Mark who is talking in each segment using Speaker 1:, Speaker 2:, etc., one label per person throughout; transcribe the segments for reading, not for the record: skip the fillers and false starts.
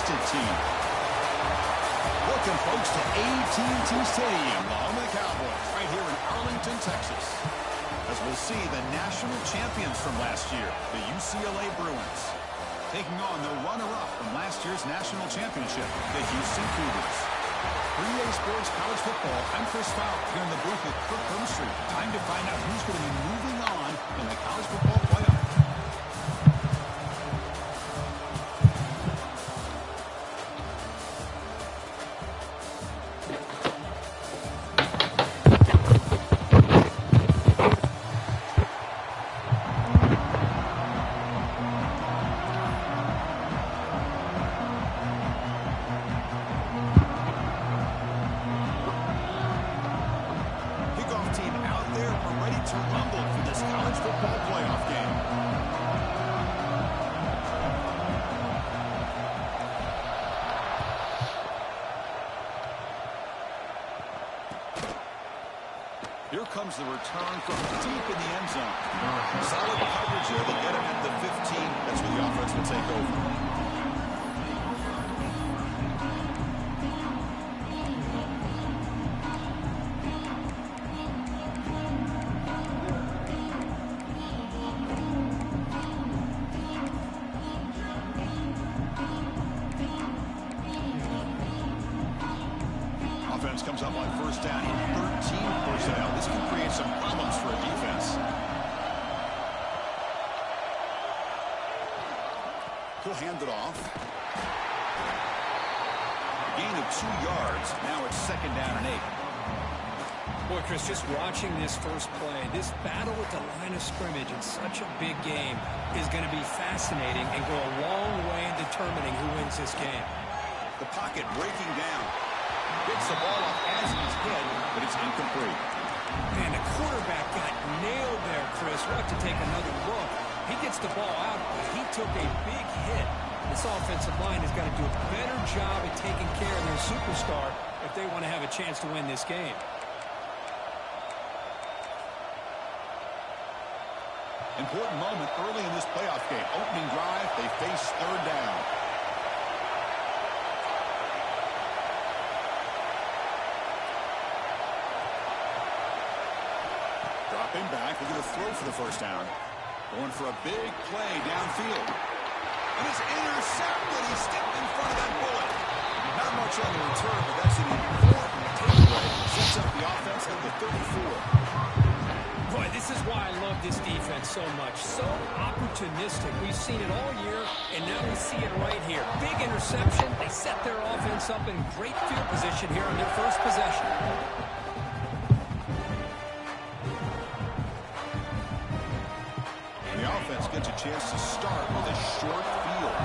Speaker 1: rested team. Welcome, folks, to AT&T Stadium, the home of the Cowboys, right here in Arlington, Texas. As we'll see the national champions from last year, the UCLA Bruins, taking on the runner-up from last year's national championship, the Houston Cougars. For EA Sports College Football, I'm Chris Fowler here in the booth with Kirk Street. Time to find out who's going to be moving on in the college football playoff. Here comes the return from deep in the end zone. Solid coverage there. They get him at the 15. That's where the offense will take over. Offense comes up on first down in 13 personnel. This can create some problems for a defense. He'll hand it off. Gain of 2 yards. Now it's second down and 8.
Speaker 2: Boy, Chris, just watching this first play, this battle with the line of scrimmage in such a big game is going to be fascinating and go a long way in determining who wins this game.
Speaker 1: The pocket breaking down. Gets the ball up as he's hit, but it's incomplete.
Speaker 2: And the quarterback got nailed there, Chris. We'll have to take another look. He gets the ball out, but he took a big hit. This offensive line has got to do a better job at taking care of their superstar if they want to have a chance to win this game.
Speaker 1: Important moment early in this playoff game. Opening drive, they face third down. Dropping back, we're going to throw for the first down. Going for a big play downfield. And it's intercepted. He stepped in front of that bullet. Not much on the return, but that's an important takeaway. Sets up the offense at the 34.
Speaker 2: Boy, this is why I love this defense so much. So opportunistic. We've seen it all year, and now we see it right here. Big interception. They set their offense up in great field position here on their first possession.
Speaker 1: The offense gets a chance to start with a short field.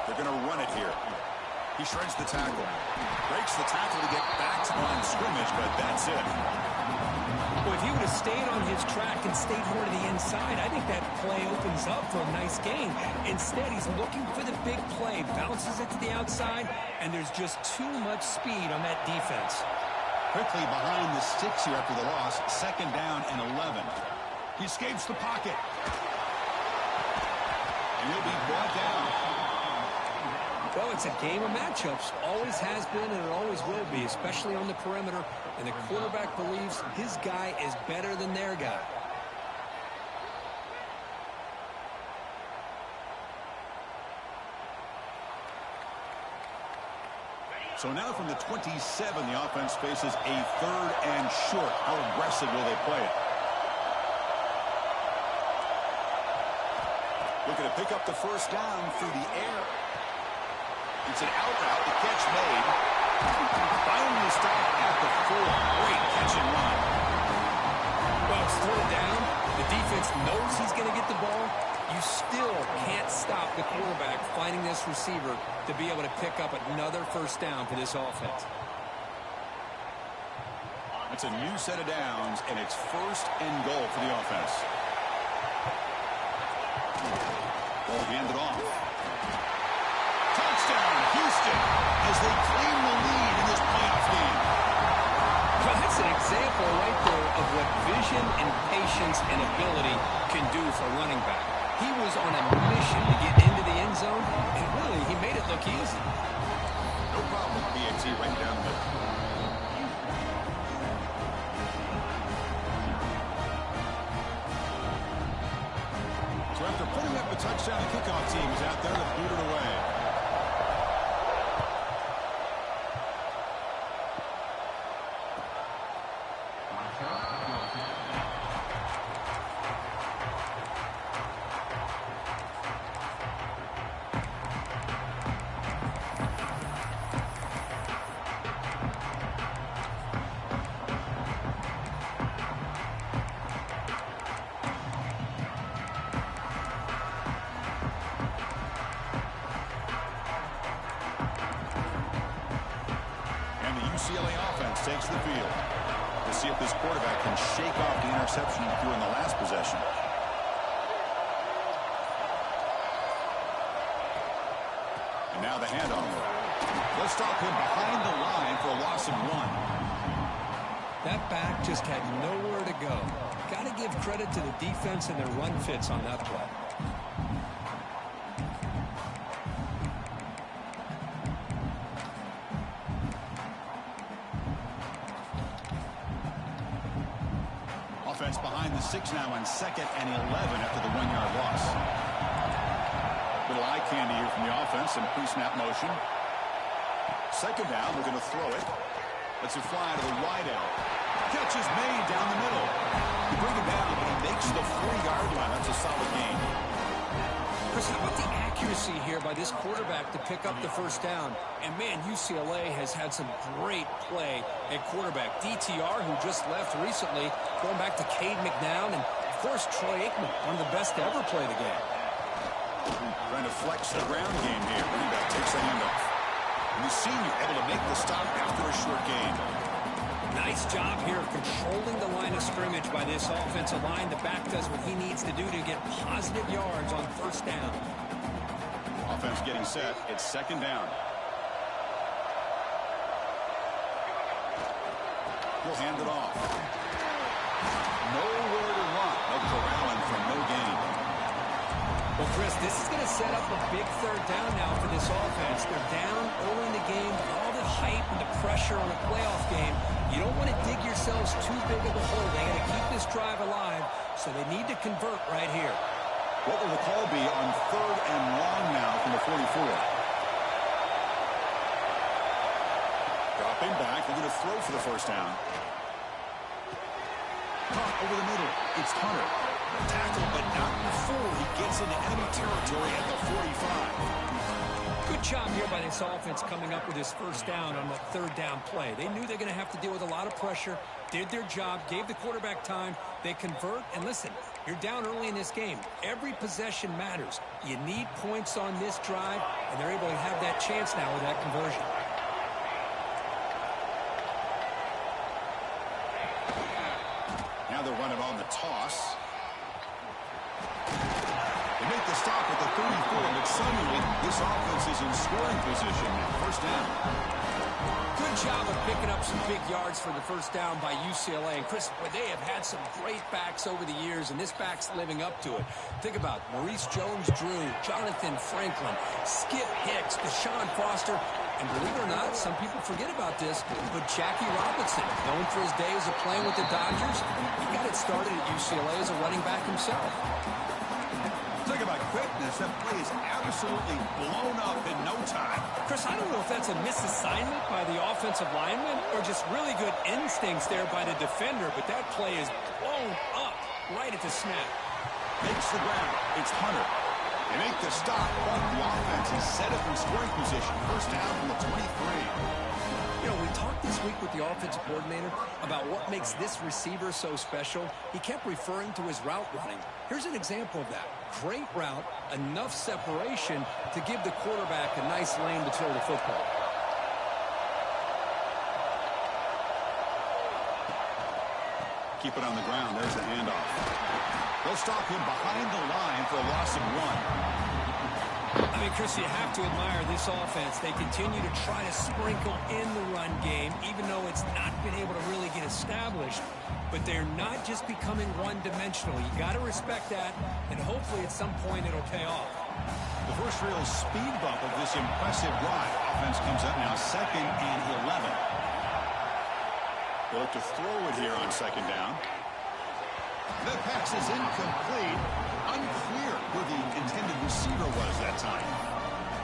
Speaker 1: They're going to run it here. He shreds the tackle. Breaks the tackle to get back to the line of scrimmage, but that's it.
Speaker 2: Well, if he would have stayed on his track and stayed more to the inside, I think that play opens up for a nice gain. Instead, he's looking for the big play. Bounces it to the outside, and there's just too much speed on that defense.
Speaker 1: Quickly behind the sticks here after the loss. Second down and 11. He escapes the pocket. And he'll be brought down.
Speaker 2: Well, it's a game of matchups. Always has been and it always will be, especially on the perimeter. And the quarterback believes his guy is better than their guy.
Speaker 1: So now from the 27, the offense faces a third and short. How aggressive will they play it? Looking to pick up the first down through the air. It's an out route. The catch made. Finally stopped at the 4. Great catch and run.
Speaker 2: Well, it's third down. The defense knows he's going to get the ball. You still can't stop the quarterback finding this receiver to be able to pick up another first down for this offense.
Speaker 1: It's a new set of downs, and it's first and goal for the offense. Ball handed off. Touchdown, Houston, as they claim the lead in this playoff game.
Speaker 2: Well, that's an example right there of what vision and patience and ability can do for running back. He was on a mission to get into the zone, and really, he made it look easy.
Speaker 1: No problem with PAT right down the middle. So after putting up a touchdown, the kickoff team is out there to boot it away. UCLA offense takes the field. We'll see if this quarterback can shake off the interception he threw in the last possession. And now the handoff. Let's stop him behind the line for a loss of 1.
Speaker 2: That back just had nowhere to go. Got to give credit to the defense and their run fits on that play.
Speaker 1: Offense behind the 6 now on 2nd and 11 after the 1-yard loss. Little eye candy here from the offense in pre-snap motion. 2nd down, we're going to throw it. Lets it fly to the wide out. Catch is made down the middle. You bring it down, but he makes the 4-yard line. That's a solid game.
Speaker 2: Chris, how about the accuracy here by this quarterback to pick up the 1st down? And, man, UCLA has had some great play at quarterback. DTR, who just left recently, going back to Cade McNown, and, of course, Troy Aikman, one of the best to ever play the game.
Speaker 1: Trying to flex the ground game here. Running back takes the handoff. And the senior able to make the stop after a short gain.
Speaker 2: Nice job here of controlling the line of scrimmage by this offensive line. The back does what he needs to do to get positive yards on 1st down.
Speaker 1: Offense getting set. It's 2nd down. We'll hand it off. Nowhere to run. No corralling from no gain.
Speaker 2: Well, Chris, this is going to set up a big 3rd down now for this offense. They're down early in the game. All the hype and the pressure on a playoff game. You don't want to dig yourselves too big of a hole. They got to keep this drive alive, so they need to convert right here.
Speaker 1: What will the call be on 3rd and long now from the 44? Dropping back. They're going to throw for the 1st down. Caught over the middle. It's Hunter. Tackle, but not before he gets into enemy territory at the 45.
Speaker 2: Good job here by this offense coming up with his 1st down on that 3rd down play. They knew they're going to have to deal with a lot of pressure, did their job, gave the quarterback time. They convert, and listen, you're down early in this game. Every possession matters. You need points on this drive, and they're able to have that chance now with that conversion.
Speaker 1: Now they're running on the toss. They make the stop at the 34, but suddenly this offense is in scoring position now. 1st down.
Speaker 2: Good job of picking up some big yards for the 1st down by UCLA. And, Chris, they have had some great backs over the years, and this back's living up to it. Think about Maurice Jones-Drew, Jonathan Franklin, Skip Hicks, Deshaun Foster, and believe it or not, some people forget about this, but Jackie Robinson, known for his days of playing with the Dodgers, he got it started at UCLA as a running back himself.
Speaker 1: Think about quickness. That play is absolutely blown up in no time.
Speaker 2: Chris, I don't know if that's a misassignment by the offensive lineman or just really good instincts there by the defender, but that play is blown up right at the snap.
Speaker 1: Makes the ground. It's Hunter. They make the stop, but the offense is set up in scoring position. 1st down from the 23.
Speaker 2: You know, we talked this week with the offensive coordinator about what makes this receiver so special. He kept referring to his route running. Here's an example of that. Great route, enough separation to give the quarterback a nice lane to throw the football.
Speaker 1: Keep it on the ground. There's the handoff. They'll stop him behind the line for a loss of 1.
Speaker 2: I mean, Chris, you have to admire this offense. They continue to try to sprinkle in the run game, even though it's not been able to really get established. But they're not just becoming one-dimensional. You got to respect that, and hopefully at some point it'll pay off.
Speaker 1: The first real speed bump of this impressive drive. Offense comes up now 2nd and 11. They look to throw it here on 2nd down. The pass is incomplete. Unclear who the intended receiver was that time.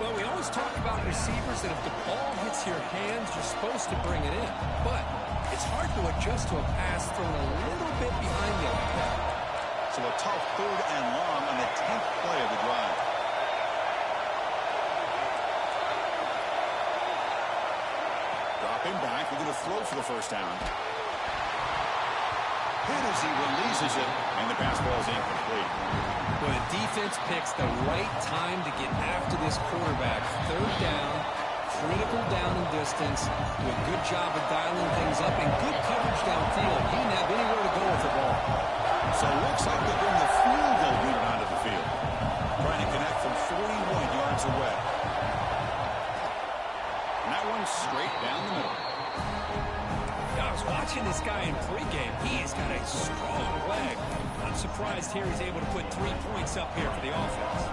Speaker 2: Well, we always talk about receivers that if the ball hits your hands, you're supposed to bring it in. But it's hard to adjust to a pass thrown a little bit behind you like that.
Speaker 1: So a tough 3rd and long on the 10th play of the drive. Dropping back, we're going to throw for the first down. Hit as he releases it, and the pass ball is incomplete.
Speaker 2: Well, the defense picks the right time to get after this quarterback. 3rd down, critical down and distance. Do a good job of dialing things up and good coverage downfield. He didn't have anywhere to go with the ball.
Speaker 1: So it looks like they bring the field goal unit onto the field. Trying to connect from 41 yards away. And that one's straight down the middle.
Speaker 2: I was watching this guy in pregame. He has got a strong leg. I'm surprised here he's able to put 3 points up here for the offense.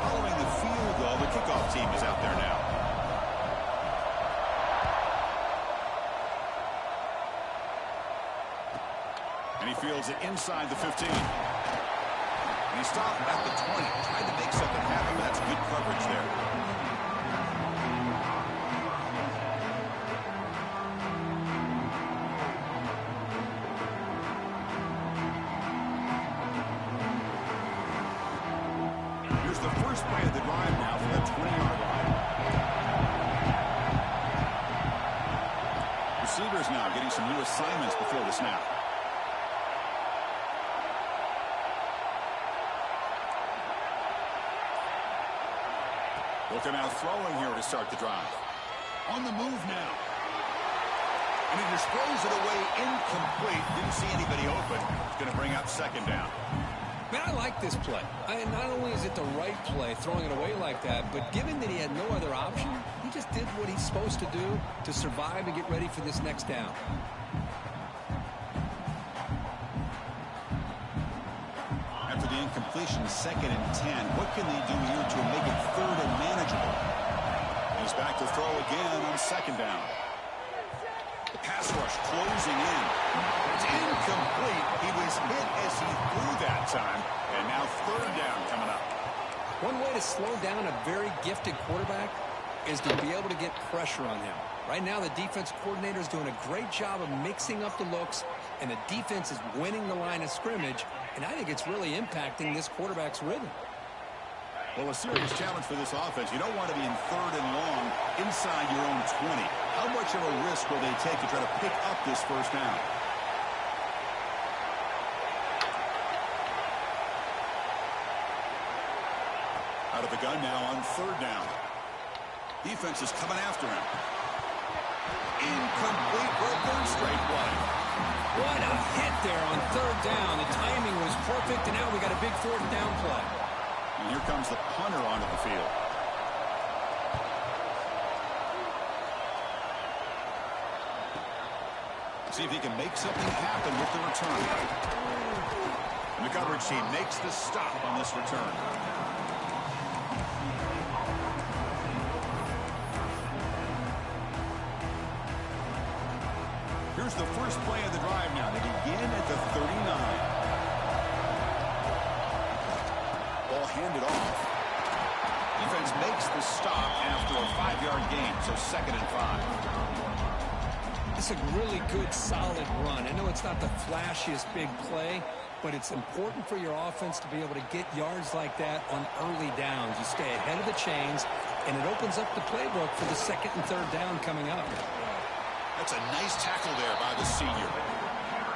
Speaker 1: Following the field goal, the kickoff team is out there now. And he fields it inside the 15. And he stopped at the 20. Tried to make something happen, but that's good coverage there. Here's the first play of the drive now from the 20-yard line. Receivers now getting some new assignments before the snap. Looking out throwing here to start the drive. On the move now. And he just throws it away incomplete. Didn't see anybody open. It's going to bring up 2nd down.
Speaker 2: Man, I like this play. Not only is it the right play, throwing it away like that, but given that he had no other option, he just did what he's supposed to do to survive and get ready for this next down.
Speaker 1: After the incompletion, 2nd and 10. What can they do here to make it 3rd and manageable? He's back to throw again on 2nd down. The pass rush closing in. It's incomplete. He was hit as he threw that time. And now 3rd down coming up.
Speaker 2: One way to slow down a very gifted quarterback is to be able to get pressure on him. Right now, the defense coordinator is doing a great job of mixing up the looks, and the defense is winning the line of scrimmage, and I think it's really impacting this quarterback's rhythm.
Speaker 1: Well, a serious challenge for this offense. You don't want to be in 3rd and long inside your own 20. How much of a risk will they take to try to pick up this first down? Out of the gun now on 3rd down. Defense is coming after him. Incomplete, broken, straight wide.
Speaker 2: What a hit there on 3rd down. The timing was perfect, and now we got a big 4th down play.
Speaker 1: And here comes the punter onto the field. See if he can make something happen with the return. And the coverage team makes the stop on this return. Here's the first play of the drive now. They begin at the 39. Ball handed off. Defense makes the stop after a 5-yard gain, so 2nd and 5.
Speaker 2: It's a really good, solid run. I know it's not the flashiest big play, but it's important for your offense to be able to get yards like that on early downs. You stay ahead of the chains, and it opens up the playbook for the 2nd and 3rd down coming up.
Speaker 1: That's a nice tackle there by the senior.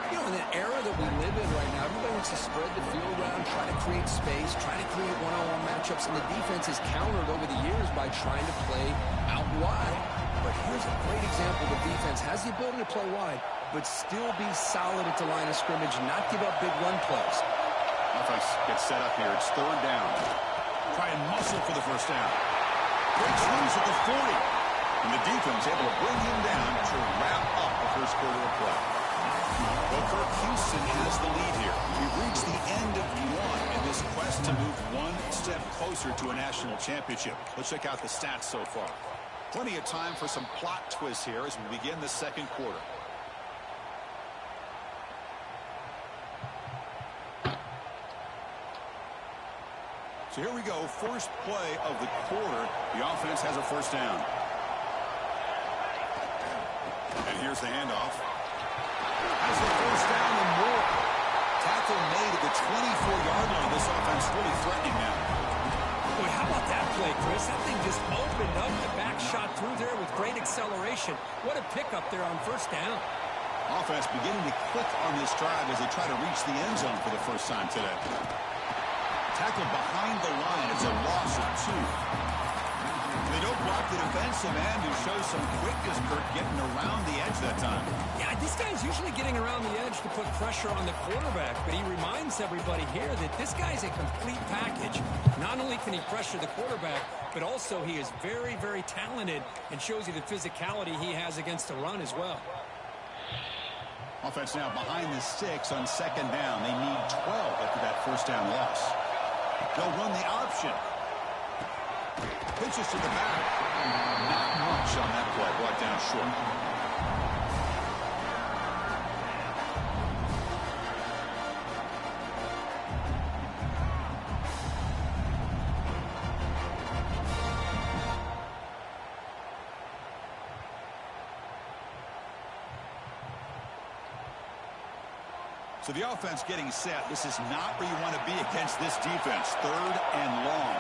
Speaker 2: You know, in the era that we live in right now, everybody wants to spread the field around, try to create space, try to create one-on-one matchups, and the defense has countered over the years by trying to play out wide. But here's a great example. The defense has the ability to play wide, but still be solid at the line of scrimmage and not give up big run plays.
Speaker 1: Offense gets set up here. It's 3rd down. Try and muscle for the first down. Breaks loose at the 40. And the defense able to bring him down to wrap up the first quarter of play. Well, Kirk, Houston has the lead here. We've reached the end of one in this quest to move one step closer to a national championship. Let's check out the stats so far. Plenty of time for some plot twists here as we begin the second quarter. So here we go, first play of the quarter. The offense has a first down. And here's the handoff. Has the first down and more. Tackle made at the 24-yard line. This offense really threatening now.
Speaker 2: Boy, how about that play, Chris? That thing just opened up. The back shot through there with great acceleration. What a pickup there on first down.
Speaker 1: Offense beginning to click on this drive as they try to reach the end zone for the first time today. Tackle behind the line. It's a loss of 2. They don't block the defensive end, who shows some quickness, Kirk, getting around the edge that time.
Speaker 2: Yeah, this guy's usually getting around the edge to put pressure on the quarterback, but he reminds everybody here that this guy's a complete package. Not only can he pressure the quarterback, but also he is very, very talented and shows you the physicality he has against the run as well.
Speaker 1: Offense now behind the 6 on second down. They need 12 after that first down loss. They'll run the option. Pitches to the back. Not much on that play. Brought down short. So the offense getting set. This is not where you want to be against this defense. Third and long.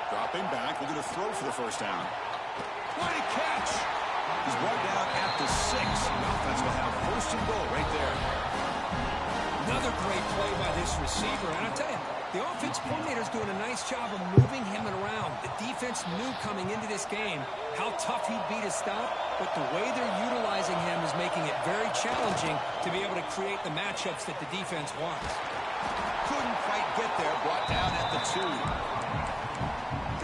Speaker 1: Dropping back. We're going to throw for the first down. What a catch! He's brought down at the 6. The offense will have first and goal right there.
Speaker 2: Another great play by this receiver. And I tell you, the offense coordinator's doing a nice job of moving him around. The defense knew coming into this game how tough he'd be to stop, but the way they're utilizing him is making it very challenging to be able to create the matchups that the defense wants.
Speaker 1: Couldn't quite get there. Brought down at the 2.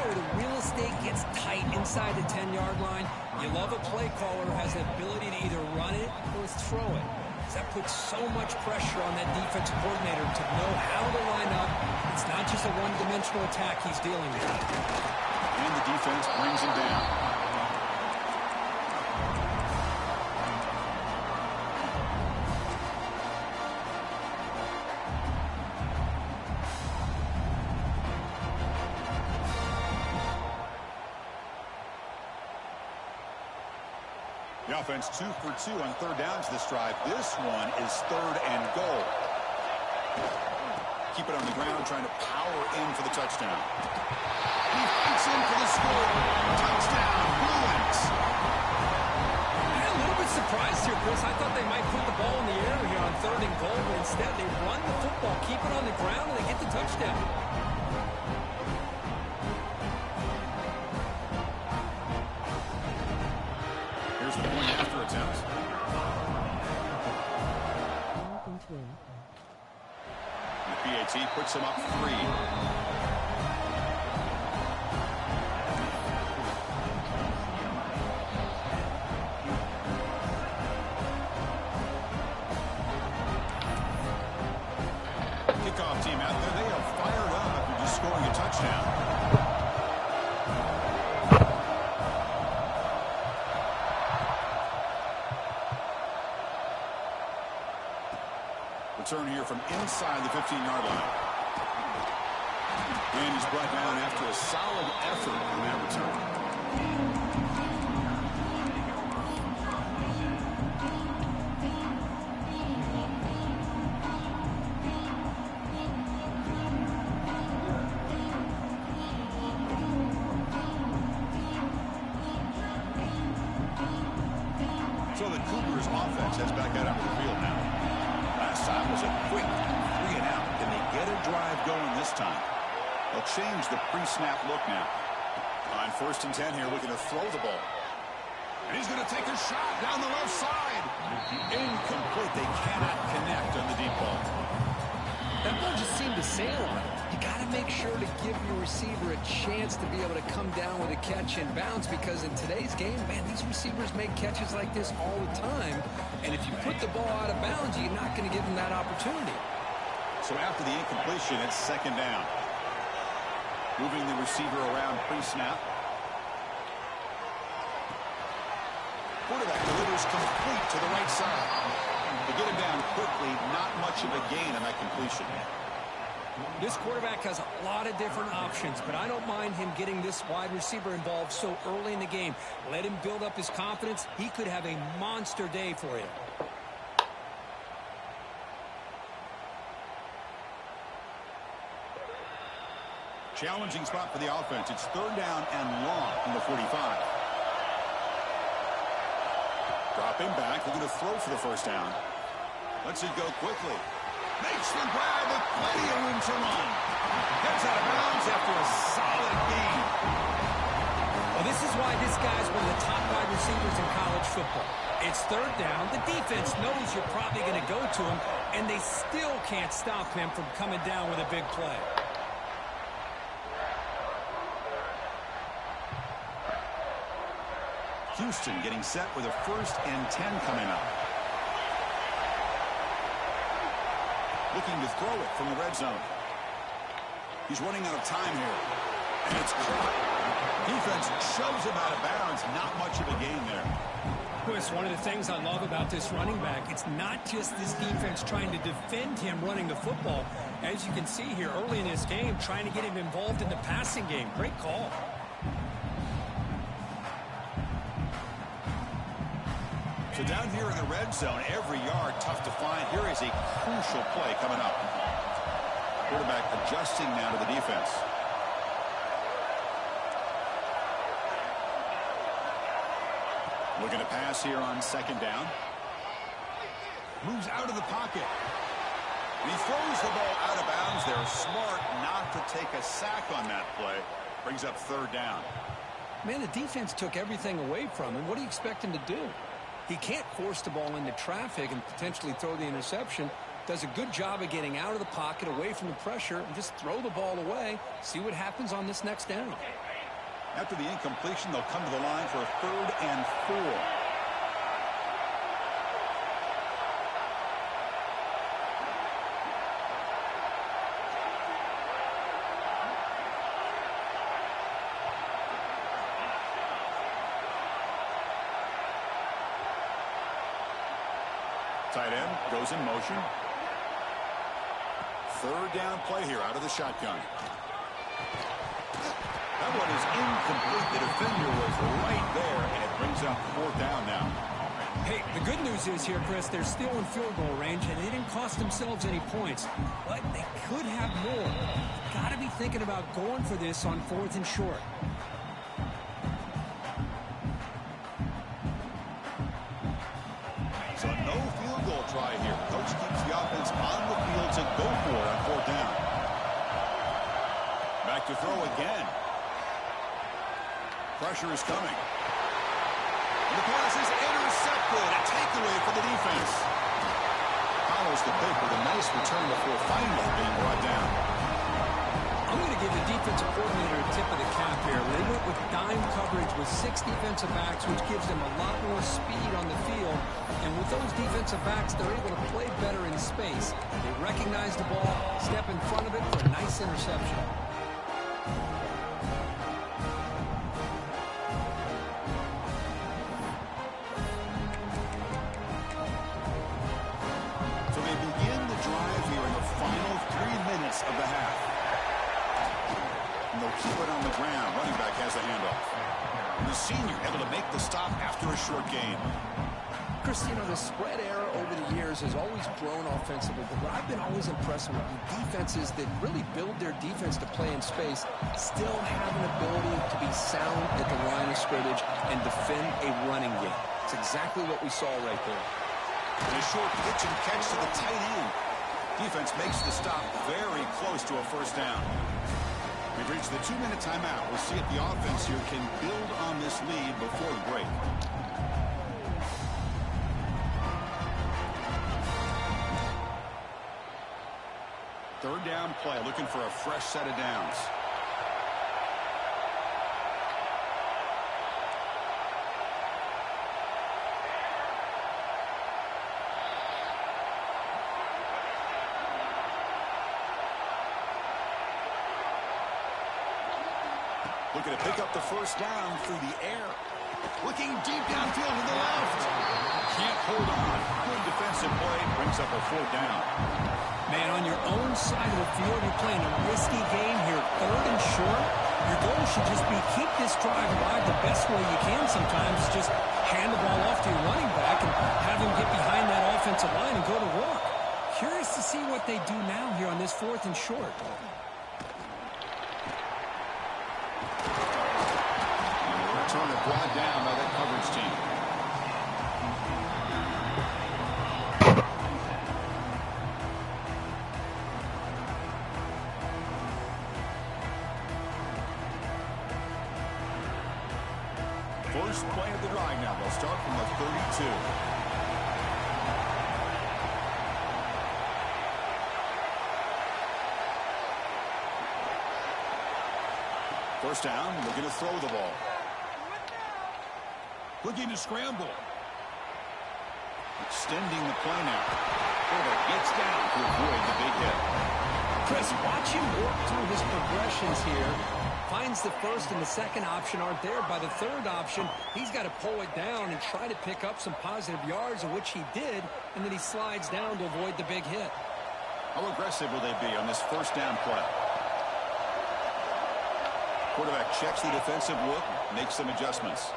Speaker 2: The real estate gets tight inside the 10-yard line. You love a play caller who has the ability to either run it or throw it. That puts so much pressure on that defensive coordinator to know how to line up. It's not just a one-dimensional attack he's dealing with.
Speaker 1: And the defense brings him down. The offense 2 for 2 on third downs this drive. This one is third and goal. Keep it on the ground, trying to power in for the touchdown. He fights in for the score. Touchdown, Bruins.
Speaker 2: I'm a little bit surprised here, Chris. I thought they might put the ball in the air here on third and goal, but instead they run the football, keep it on the ground, and they get the touchdown.
Speaker 1: Here's the point after attempt. The PAT puts him up 3. Kickoff team out there. They are fired up after just scoring a touchdown. Return here from inside the 15-yard line. And he's brought down after a solid effort on that return. So the Cougars offense heads back out onto the field now. Last time was a quick 3 and out. Can they get a drive going this time? They'll change the pre-snap look now. On first and 10 here, looking to throw the ball. And he's going to take a shot down the left side. Incomplete. They cannot connect on the deep ball.
Speaker 2: That ball just seemed to sail on him. You got to to make sure to give your receiver a chance to be able to come down with a catch and bounce, because in today's game, man, these receivers make catches like this all the time. And if you put the ball out of bounds, you're not going to give them that opportunity.
Speaker 1: So after the incompletion, it's second down. Moving the receiver around pre-snap. Quarterback delivers complete to the right side. To get him down quickly, not much of a gain on that completion.
Speaker 2: This quarterback has a lot of different options, but I don't mind him getting this wide receiver involved so early in the game. Let him build up his confidence. He could have a monster day for you.
Speaker 1: Challenging spot for the offense. It's third down and long from the 45. Dropping back, looking to throw for the first down. Lets it go quickly. Makes the grab with plenty of room to run. Gets out of bounds after a solid gain.
Speaker 2: Well, this is why this guy's one of the top wide receivers in college football. It's third down. The defense knows you're probably going to go to him, and they still can't stop him from coming down with a big play.
Speaker 1: Houston getting set with a 1st and 10 coming up. Looking to throw it from the red zone. He's running out of time here. And it's caught. Defense shoves him out of bounds. Not much of a gain there.
Speaker 2: Chris, one of the things I love about this running back, it's not just this defense trying to defend him running the football. As you can see here early in this game, trying to get him involved in the passing game. Great call.
Speaker 1: So down here in the red zone, every yard tough to find. Here is a crucial play coming up. Quarterback adjusting now to the defense. Looking to pass here on second down. Moves out of the pocket. And he throws the ball out of bounds. They're smart not to take a sack on that play. Brings up third down.
Speaker 2: Man, the defense took everything away from him. What do you expect him to do? He can't force the ball into traffic and potentially throw the interception. Does a good job of getting out of the pocket, away from the pressure, and just throw the ball away. See what happens on this next down.
Speaker 1: After the incompletion, they'll come to the line for a 3rd and 4. Tight end goes in motion. 3rd down play here out of the shotgun. That one is incomplete. The defender was right there, and it brings up 4th down now.
Speaker 2: Hey, the good news is here, Chris, they're still in field goal range, and they didn't cost themselves any points. But they could have more. Got to be thinking about going for this on 4th and short.
Speaker 1: So no field goal try here. Coach keeps the offense on the field to go for it on 4th down. Back to throw again. Pressure is coming. And the pass is intercepted. A takeaway for the defense. Follows the pick with a nice return before finally being brought down.
Speaker 2: I'm going to give the defensive coordinator a tip of the cap here. They went with dime coverage with 6 defensive backs, which gives them a lot more speed on the field. And with those defensive backs, they're able to play better in space. They recognize the ball, step in front of it for a nice interception.
Speaker 1: So they begin the drive here in the final 3 minutes of the half. And they'll keep it on the ground. Running back has the handoff. The senior able to make the stop after a short gain.
Speaker 2: Chris, you know, the spread era over the years has always grown offensively, but what I've been always impressed with defenses that really build their defense to play in space still have an ability to be sound at the line of scrimmage and defend a running game. It's exactly what we saw right there.
Speaker 1: And a short pitch and catch to the tight end. Defense makes the stop very close to a 1st down. We've reached the 2-minute timeout. We'll see if the offense here can build on this lead before the break. Third down play, looking for a fresh set of downs. Looking to pick up the first down through the air. Looking deep downfield to the left. Can't hold on. Good defensive play. Brings up a fourth down.
Speaker 2: Man, on your own side of the field, you're playing a risky game here. Third and short. Your goal should just be keep this drive alive the best way you can sometimes. Just hand the ball off to your running back and have him get behind that offensive line and go to work. Curious to see what they do now here on this fourth and short.
Speaker 1: Turner brought down by that coverage team. First play of the drive now. They'll start from the 32. First down, looking to throw the ball. Looking to scramble. Extending the play now. Quarterback gets down to avoid the big hit.
Speaker 2: Chris, watch him work through his progressions here. Finds the first and the second option aren't there. By the third option, he's got to pull it down and try to pick up some positive yards, of which he did, and then he slides down to avoid the big hit.
Speaker 1: How aggressive will they be on this first down play? Quarterback checks the defensive look, makes some adjustments.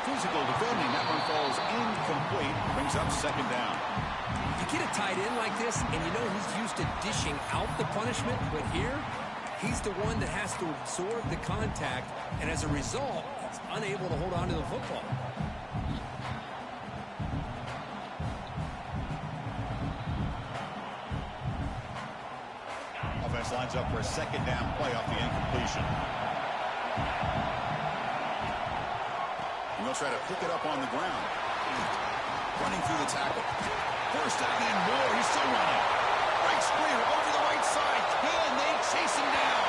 Speaker 1: Physical defending. That one falls incomplete. Brings up second down.
Speaker 2: You get a tight end like this, and you know he's used to dishing out the punishment, but here, he's the one that has to absorb the contact, and as a result, he's unable to hold on to the football.
Speaker 1: Offense lines up for a second down play off the incompletion. And they'll try to pick it up on the ground. Running through the tackle. First down and more. He's still running. Breaks clear over the right side. Can they chase him down?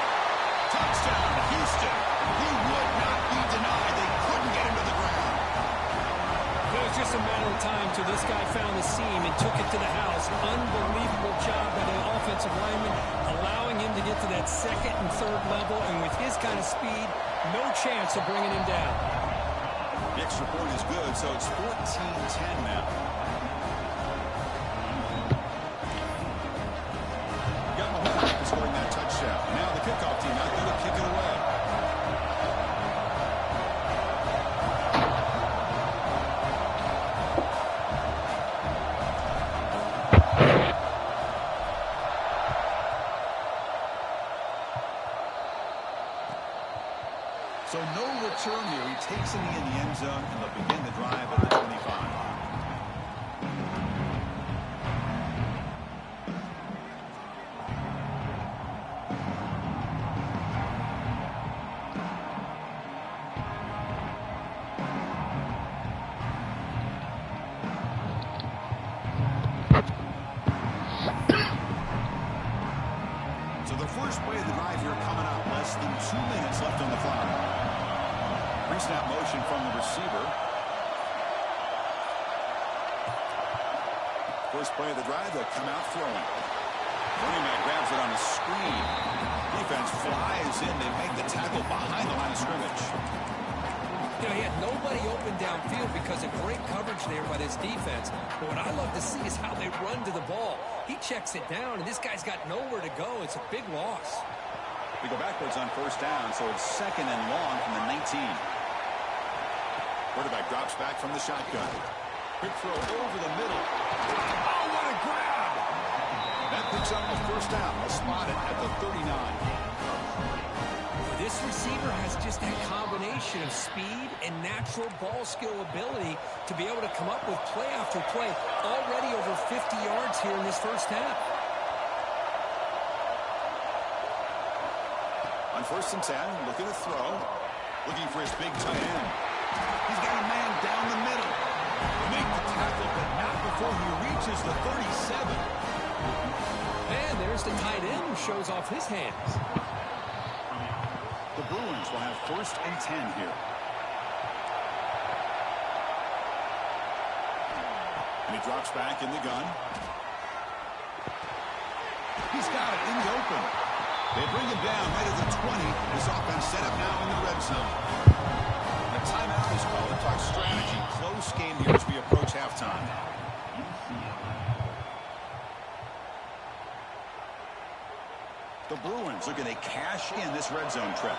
Speaker 1: Touchdown, Houston. He would not be denied. They couldn't get him to the ground.
Speaker 2: It was just a matter of time till this guy found the seam and took it to the house. Unbelievable job by the offensive lineman, allowing him to get to that second and third level, and with his kind of speed, no chance of bringing him down.
Speaker 1: The extra point is good, so it's 14-10 now. Got Mahomes scoring that touchdown. Now the kickoff team out there to kick it away. So no return here. He takes it in the end zone, and they'll begin the drive at the 25. So the first play of the drive here coming up. Less than 2 minutes left on the clock. Pre-snap motion from the receiver. First play of the drive, they'll come out throwing. Running back grabs it on a screen. Defense flies in. They make the tackle behind the line of scrimmage.
Speaker 2: You know, he had nobody open downfield because of great coverage there by this defense. But what I love to see is how they run to the ball. He checks it down, and this guy's got nowhere to go. It's a big loss.
Speaker 1: They go backwards on first down, so it's second and long from the 19. Quarterback drops back from the shotgun. Quick throw over the middle. Oh, what a grab! That picks up the first down. They'll spot it at the 39.
Speaker 2: This receiver has just that combination of speed and natural ball skill ability to be able to come up with play after play. Already over 50 yards here in this first half.
Speaker 1: On first and 10, looking to throw. Looking for his big tight end. He's got a man down the middle. Make the tackle, but not before he reaches the 37.
Speaker 2: And there's the tight end who shows off his hands.
Speaker 1: The Bruins will have 1st and 10 here. And he drops back in the gun. He's got it in the open. They bring him down right at the 20. This offense set up now in the red zone. A timeout is called to talk strategy. Close game here as we approach halftime. The Bruins looking to cash in this red zone trip.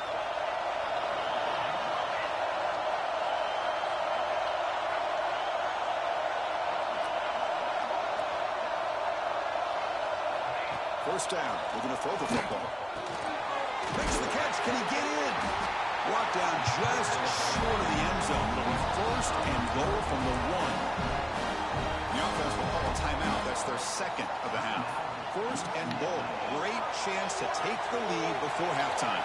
Speaker 1: First down, looking to throw the football. Makes the catch. Can he get in? Brought down just short of the end zone. It'll be 1st and goal from the 1. The offense will call a timeout. That's their 2nd of the half. 1st and goal. Great chance to take the lead before halftime.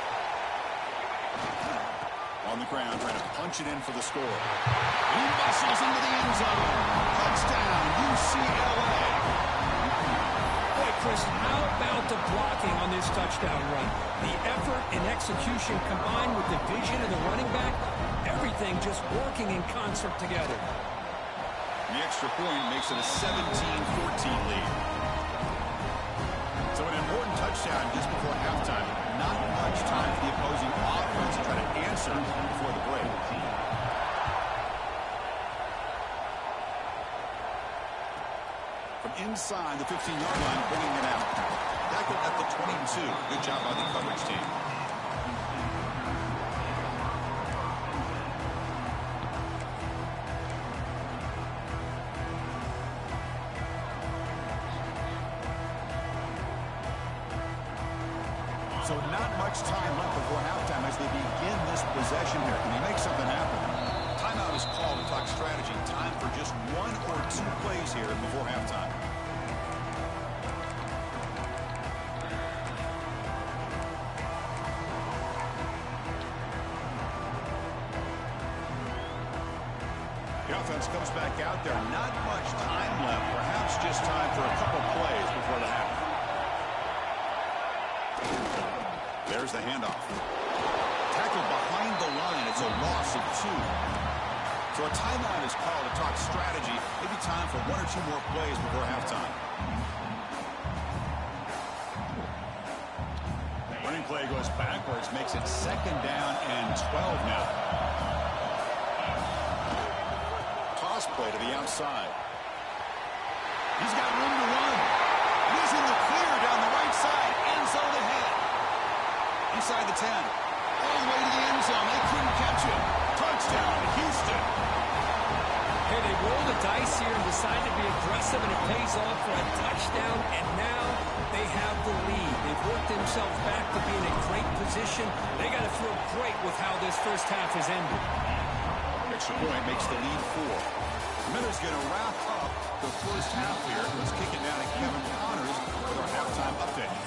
Speaker 1: On the ground, trying to punch it in for the score. He muscles into the end zone. Touchdown, UCLA.
Speaker 2: Chris, how about the blocking on this touchdown run? The effort and execution combined with the vision of the running back, everything just working in concert together.
Speaker 1: The extra point makes it a 17-14 lead. So an important touchdown just before halftime. Not much time for the opposing offense to try to answer before the break. Inside the 15-yard line, bringing it out. Tackled at the 22. Good job by the coverage team. So not much time left before halftime as they begin this possession here. Can they make something happen? Timeout is called to talk strategy. Time for just 1 or 2 plays here before halftime. The offense comes back out there. Not much time left. Perhaps just time for a couple plays before the half. There's the handoff. Tackled behind the line. It's a loss of 2. So a timeout is called to talk strategy. Maybe time for 1 or 2 more plays before halftime. Running play goes backwards, makes it 2nd down and 12 now. Toss play to the outside. He's got room to run. He's in the clear down the right side. End zone ahead. Inside the 10. All the way to the end zone. They couldn't catch him. Touchdown, Houston.
Speaker 2: Hey, they roll the dice here and decide to be aggressive, and it pays off for a touchdown, and now they have the lead. They've worked themselves back to be in a great position. They got to feel great with how this first half has ended.
Speaker 1: Extra point makes the lead 4. Miller's going to wrap up the first half here. Let's kick it down to Kevin Connors with our halftime update.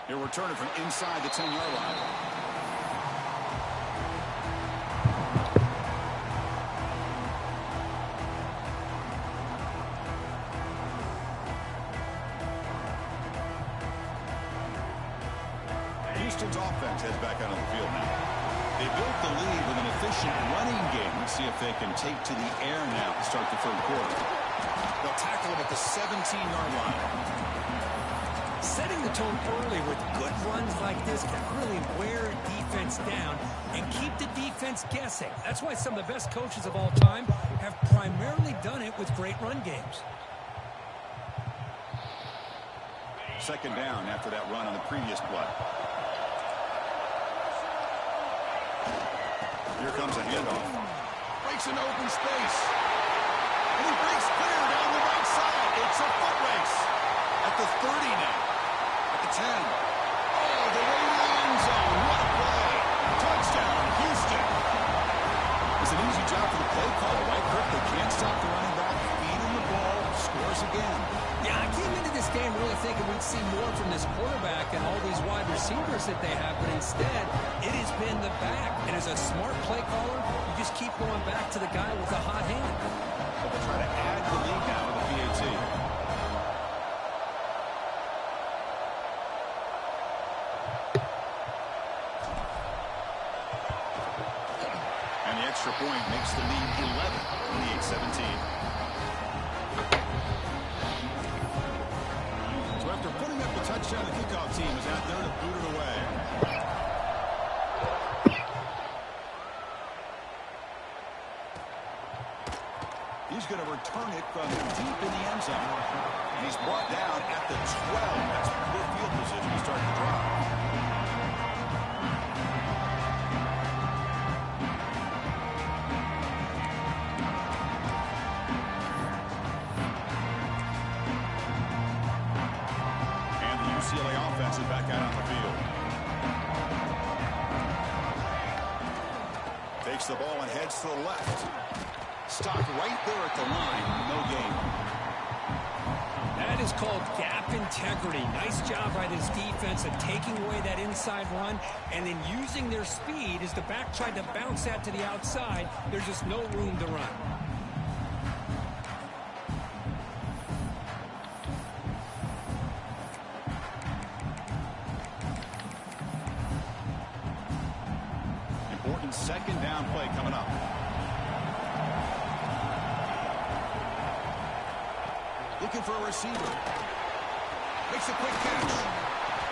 Speaker 1: He'll return it from inside the 10-yard line. Houston's offense heads back out on the field now. They built the lead with an efficient running game. Let's see if they can take to the air now to start the 3rd quarter. They'll tackle him at the 17-yard line.
Speaker 2: Setting the tone early with good runs like this can really wear defense down and keep the defense guessing. That's why some of the best coaches of all time have primarily done it with great run games.
Speaker 1: Second down after that run on the previous play. Here comes a handoff. Breaks into open space. And he breaks clear down the right side. It's a foot race. At the 30 now. At the 10. Oh, the way to the end zone. What a play. Touchdown, Houston. It's an easy job for the play caller, right, Kirk? They can't stop the running back. Feed him the ball. Scores again.
Speaker 2: Yeah, I came into this game really thinking we'd see more from this quarterback and all these wide receivers that they have, but instead, it has been the back. And as a smart play caller, you just keep going back to the guy with the hot hand.
Speaker 1: But they'll try to add the lead now with the PAT. And the extra point makes the lead 11, 28-17. After putting up the touchdown, the kickoff team is out there to boot it away. He's going to return it from deep in the end zone. And he's brought down at the 12. That's poor field position to start the drive. UCLA offense is back out on the field. Takes the ball and heads to the left. Stopped right there at the line. No gain.
Speaker 2: That is called gap integrity. Nice job by this defense of taking away that inside run and then using their speed as the back tried to bounce that to the outside. There's just no room to run.
Speaker 1: Second down play coming up. Looking for a receiver. Makes a quick catch.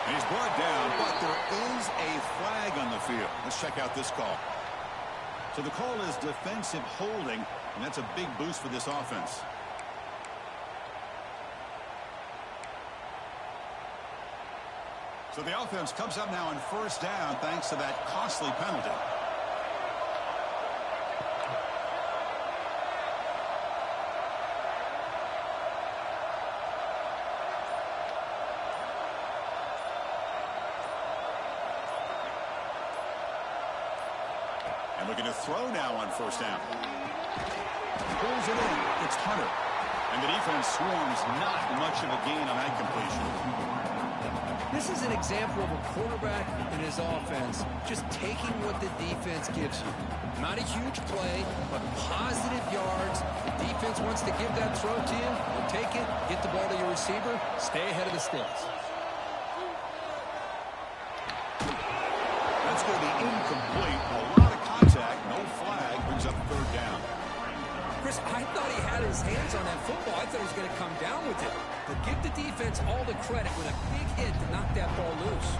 Speaker 1: And he's brought down, but there is a flag on the field. Let's check out this call. So the call is defensive holding, and that's a big boost for this offense. So the offense comes up now on first down thanks to that costly penalty. And looking to throw now on first down. Pulls it in. It's Hunter. And the defense swarms. Not much of a gain on that completion.
Speaker 2: This is an example of a quarterback and his offense just taking what the defense gives you. Not a huge play, but positive yards. The defense wants to give that throw to you. You'll take it, get the ball to your receiver, stay ahead of the sticks.
Speaker 1: That's going to be incomplete. A lot of contact. No flag. Brings up third down.
Speaker 2: Chris, I thought he had his hands on that football. I thought he was going to come down with it. But give the defense all the credit with a big hit to knock that ball loose.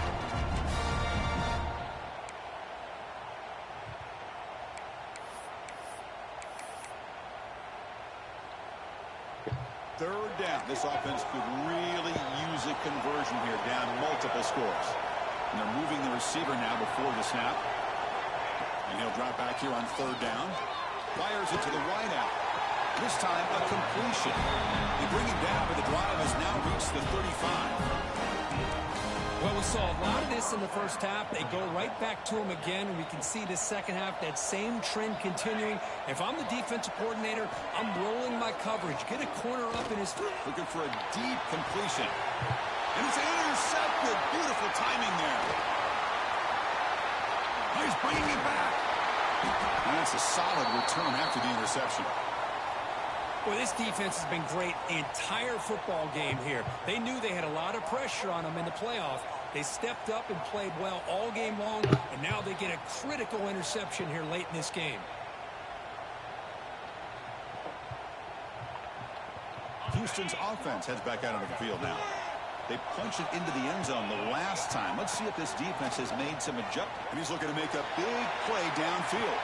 Speaker 1: Third down. This offense could really use a conversion here, down multiple scores. And they're moving the receiver now before the snap. And he'll drop back here on third down. Fires it to the wide out. This time a completion. They bring him down, but the drive has now reached the 35.
Speaker 2: Well, we saw a lot of this in the first half. They go right back to him again, and we can see the second half, that same trend continuing. If I'm the defensive coordinator, I'm rolling my coverage. Get a corner up in his foot.
Speaker 1: Looking for a deep completion. And it's intercepted. Beautiful timing there. He's bringing it back. And it's a solid return after the interception.
Speaker 2: Well, this defense has been great the entire football game here. They knew they had a lot of pressure on them in the playoff. They stepped up and played well all game long, and now they get a critical interception here late in this game.
Speaker 1: Houston's offense heads back out onto the field now. They punch it into the end zone the last time. Let's see if this defense has made some adjustments. And he's looking to make a big play downfield.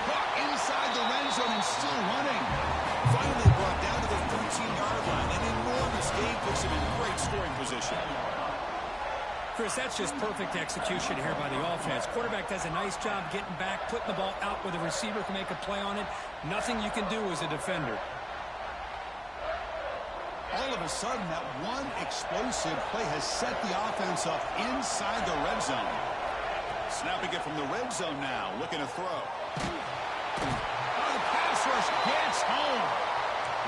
Speaker 1: Caught inside the red zone and still running. Finally brought down to the 13-yard line. An enormous gain puts him in great scoring position.
Speaker 2: Chris, that's just perfect execution here by the offense. Quarterback does a nice job getting back, putting the ball out where the receiver can make a play on it. Nothing you can do as a defender.
Speaker 1: All of a sudden, that one explosive play has set the offense up inside the red zone. Snapping it from the red zone now, looking to throw. Oh, the pass rush gets home.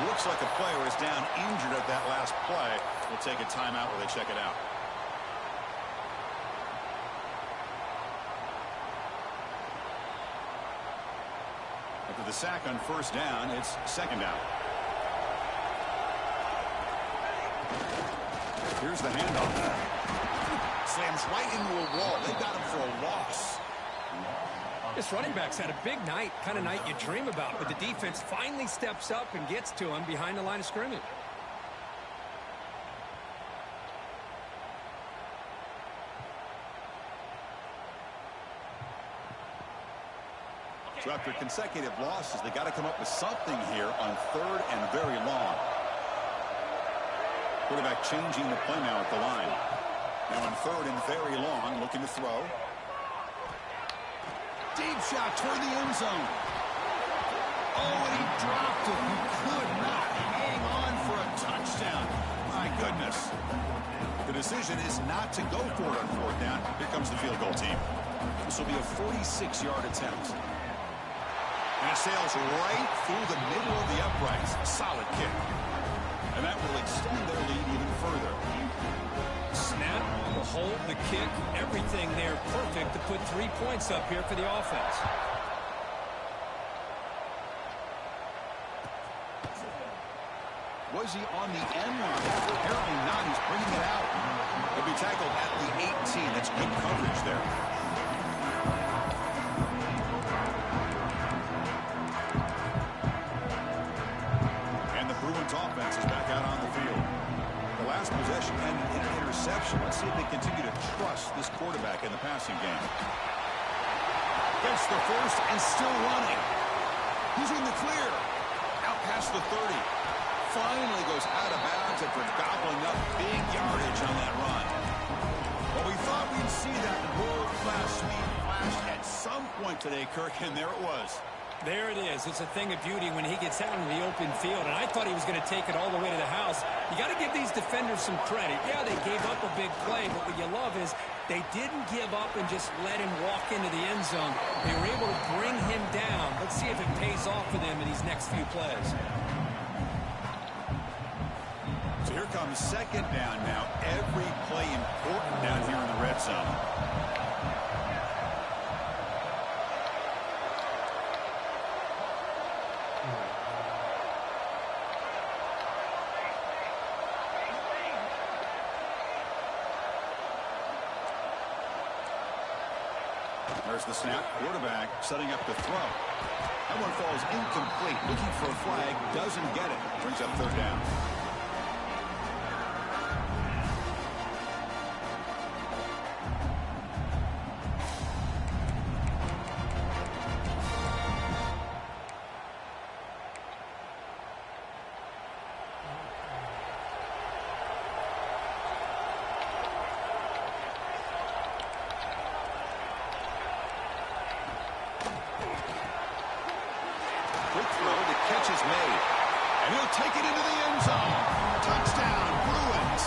Speaker 1: Looks like a player is down injured at that last play. We'll take a timeout while they check it out. After the sack on first down, it's second down. Here's the handoff. Slams right into a wall. They got him for a loss.
Speaker 2: This running back's had a big night, kind of night you dream about, but the defense finally steps up and gets to him behind the line of scrimmage.
Speaker 1: So after consecutive losses, they got to come up with something here on third and very long. Quarterback changing the play now at the line. Now on third and very long, looking to throw. Deep shot toward the end zone. Oh, and he dropped it. He could not hang on for a touchdown. My goodness. The decision is not to go for it on fourth down. Here comes the field goal team. This will be a 46-yard attempt. And it sails right through the middle of the uprights. A solid kick. And that will extend their lead even further.
Speaker 2: Snap, the hold, the kick, everything there perfect to put 3 points up here for the offense.
Speaker 1: Was he on the end line? Apparently not. He's bringing it out. He'll be tackled at the 18. That's good coverage there. Offense is back out on the field. The last possession ended in an interception. Let's see if they continue to trust this quarterback in the passing game. Gets the first and still running. He's in the clear. Out past the 30. Finally goes out of bounds after gobbling up big yardage on that run. Well, we thought we'd see that world-class speed flash at some point today, Kirk, and there it was.
Speaker 2: There it is. It's a thing of beauty when he gets out into the open field, and I thought he was going to take it all the way to the house. You got to give these defenders some credit. Yeah, they gave up a big play, but what you love is they didn't give up and just let him walk into the end zone. They were able to bring him down. Let's see if it pays off for them in these next few plays.
Speaker 1: So here comes second down now. Every play important down here in the red zone. There's the snap. Quarterback setting up to throw. That one falls incomplete. Looking for a flag. Doesn't get it. Brings up third down. Quick throw, the catch is made. And he'll take it into the end zone. Touchdown, Bruins.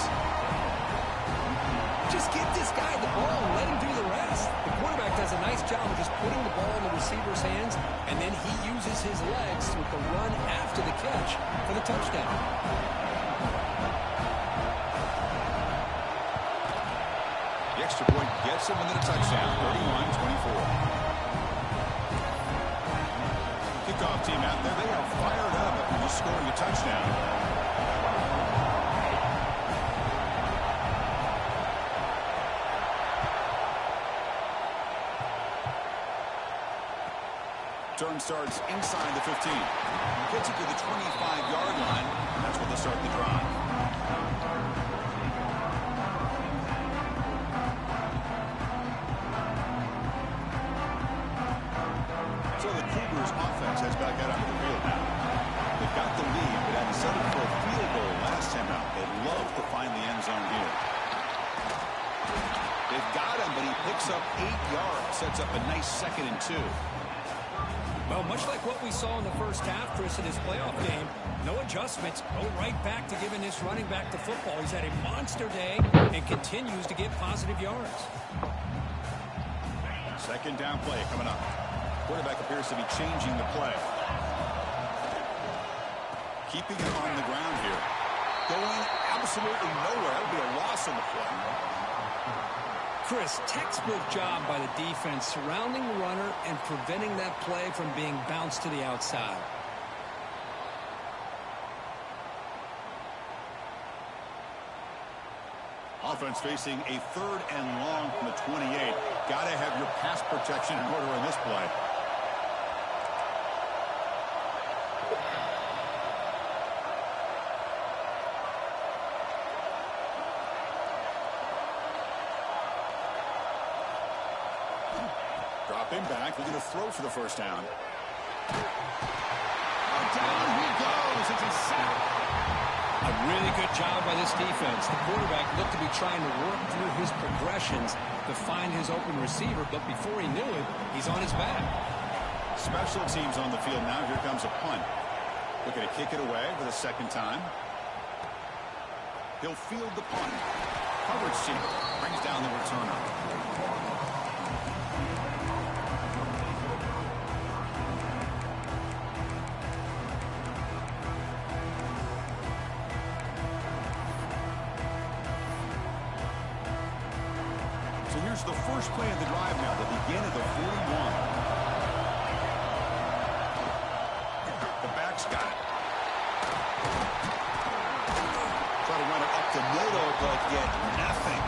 Speaker 2: Just get this guy the ball and let him do the rest. The quarterback does a nice job of just putting the ball in the receiver's hands, and then he uses his legs with the run after the catch for the touchdown.
Speaker 1: The extra point gets him within a touchdown, 31-24. Kickoff team out there, they are fired up after just scoring a touchdown. Turn starts inside the 15. Gets it to the 25-yard line. That's where they start the drive. So the Cougars offense heads back out onto the field now. They've got the lead, but had to settle for a field goal last time out. They'd love to find the end zone sets up a nice 2nd and 2.
Speaker 2: Well, much like what we saw in the first half, Chris, in his playoff game, no adjustments, go right back to giving this running back the football. He's had a monster day and continues to get positive yards.
Speaker 1: 2nd down play coming up. Quarterback appears to be changing the play. Keeping it on the ground here. Going absolutely nowhere. It'll be a loss on the play.
Speaker 2: Chris, textbook job by the defense surrounding the runner and preventing that play from being bounced to the outside.
Speaker 1: Offense facing a 3rd and long from the 28. Got to have your pass protection in order in this play. Drop him back. Looking to throw for the 1st down. Down he goes. It's a sack.
Speaker 2: A really good job by this defense. The quarterback looked to be trying to work through his progressions to find his open receiver, but before he knew it, he's on his back.
Speaker 1: Special teams on the field now. Here comes a punt. Looking to kick it away for the 2nd time. He'll field the punt. Coverage team brings down the returner. So here's the first play of the drive now, the begin of the 41. The back's got it. Try to run it up the middle, but get nothing.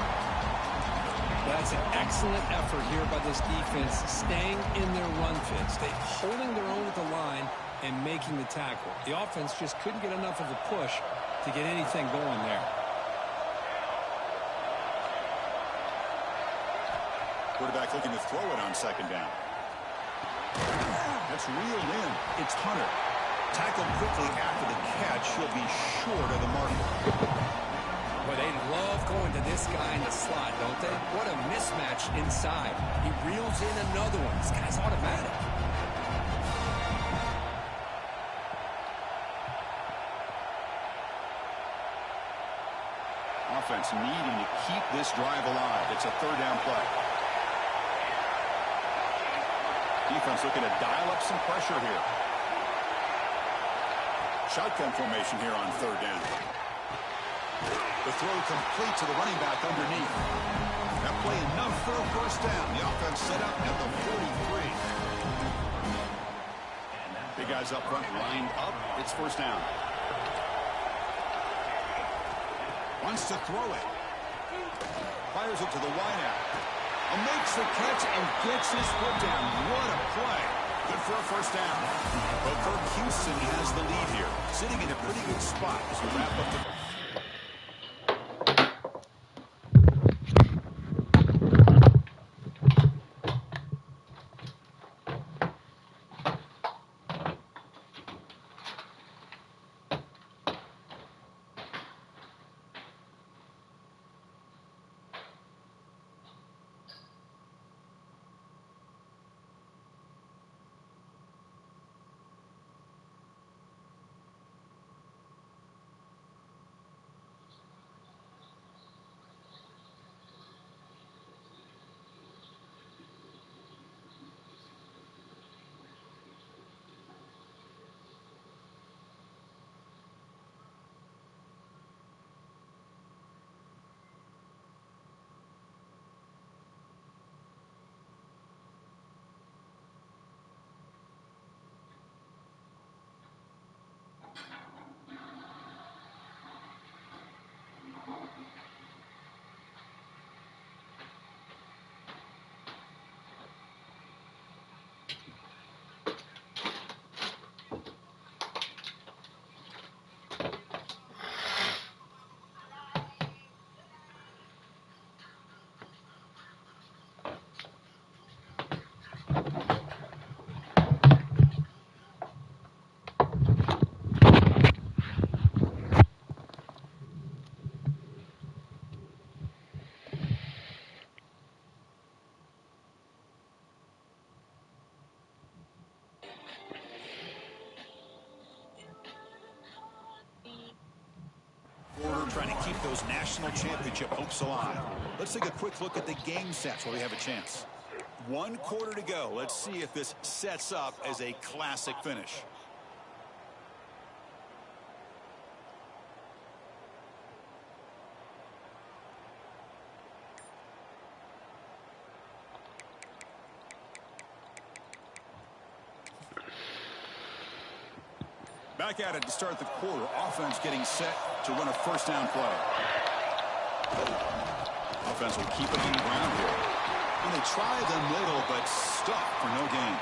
Speaker 2: That's an excellent effort here by this defense, staying in their run fits. They holding their own at the line and making the tackle. The offense just couldn't get enough of a push to get anything going there.
Speaker 1: Quarterback looking to throw it on 2nd down. That's reeled in. It's Hunter. Tackled quickly after the catch. He'll be short of the mark.
Speaker 2: Well, they love going to this guy in the slot, don't they? What a mismatch inside. He reels in another one. This guy's automatic.
Speaker 1: Offense needing to keep this drive alive. It's a 3rd down play. Defense looking to dial up some pressure here. Shotgun formation here on 3rd down. The throw complete to the running back underneath. That play enough for a 1st down. The offense set up at the 43. Big guys up front lined up. It's 1st down. Wants to throw it. Fires it to the wideout. Makes the catch and gets his foot down. What a play. Good for a 1st down. But Kirk Houston has the lead here, sitting in a pretty good spot as we wrap up the... Quarter trying to keep those national championship hopes alive. Let's take a quick look at the game sets while we have a chance. 1 quarter to go. Let's see if this sets up as a classic finish. Back at it to start the quarter. Offense getting set to run a first down play. Offense will keep it on the ground here. And they try the middle, but stuck for no gain.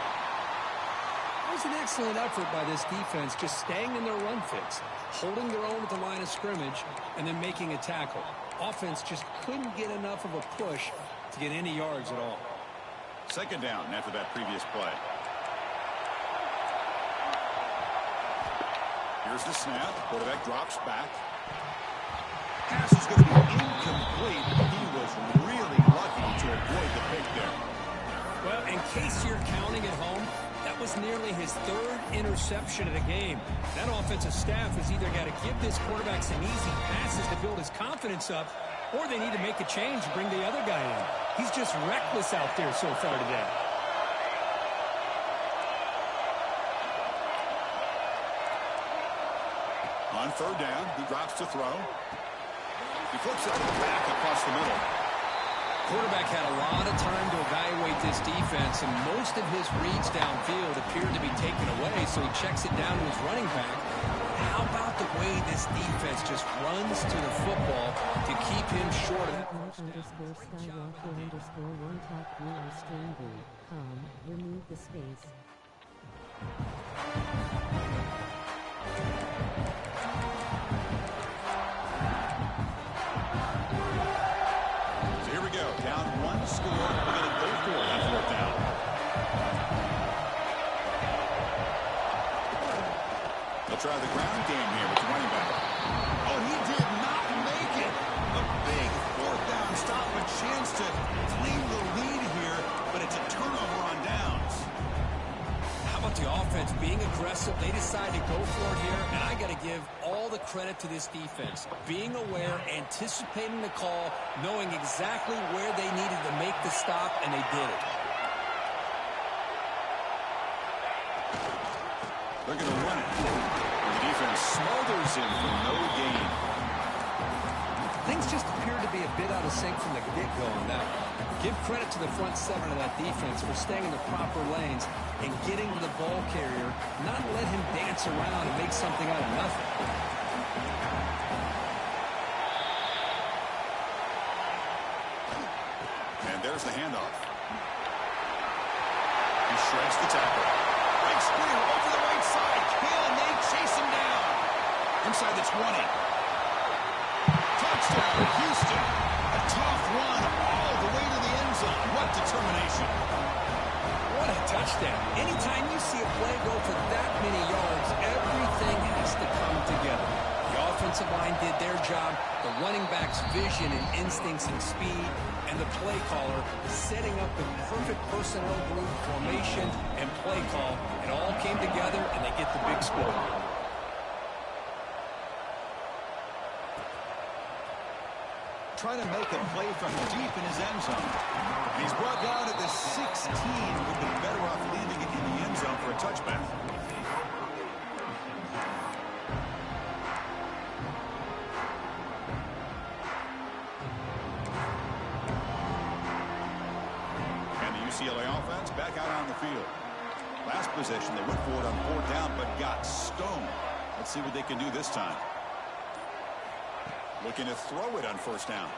Speaker 2: It was an excellent effort by this defense, just staying in their run fits, holding their own at the line of scrimmage, and then making a tackle. Offense just couldn't get enough of a push to get any yards at all.
Speaker 1: Second down after that previous play. Here's the snap. Quarterback drops back. Pass is going to be incomplete. He was really lucky to avoid the pick there.
Speaker 2: Well, in case you're counting at home, that was nearly his 3rd interception of the game. That offensive staff has either got to give this quarterback some easy passes to build his confidence up, or they need to make a change and bring the other guy in. He's just reckless out there so far today.
Speaker 1: On 3rd down, he drops to throw. He flips it back across the middle.
Speaker 2: Quarterback had a lot of time to evaluate this defense, and most of his reads downfield appeared to be taken away, so he checks it down to his running back. How about the way this defense just runs to the football to keep him short of it?
Speaker 3: Remove the space.
Speaker 1: So here we go. Down 1 score. We're going to go for it on 4th down. They'll try the ground game here with the running back. Oh, he did not make it. A big 4th down stop. A chance to claim the lead here, but it's a turnover on downs.
Speaker 2: How about the offense being aggressive? They decide to go for it here, and I got to give all the credit to this defense. Being aware, anticipating the call, knowing exactly where they needed to make the stop, and they did it.
Speaker 1: They're going to run it. And the defense smothers him for no gain.
Speaker 2: Things just appear to be a bit out of sync from the get-go on that one. Give credit to the front 7 of that defense for staying in the proper lanes and getting to the ball carrier, not let him dance around and make something out of nothing.
Speaker 1: And there's the handoff. He shreds the tackle. Big spear over the right side. Hill, and they chase him down. Inside the 20. Touchdown, Houston. A tough run all the way to the end zone. What determination.
Speaker 2: What a touchdown. Anytime you see a play go for that many yards, everything has to come together. The offensive line did their job, the running back's vision and instincts and speed, and the play caller setting up the perfect personnel group, formation, and play call. It all came together, and they get the big score.
Speaker 1: Trying to make a play from deep in his end zone. He's brought down at the 16. Would be better off leaving it in the end zone for a touchback. And the UCLA offense back out on the field. Last possession, they went for it on 4th down, but got stoned. Let's see what they can do this time. Looking to throw it on 1st down.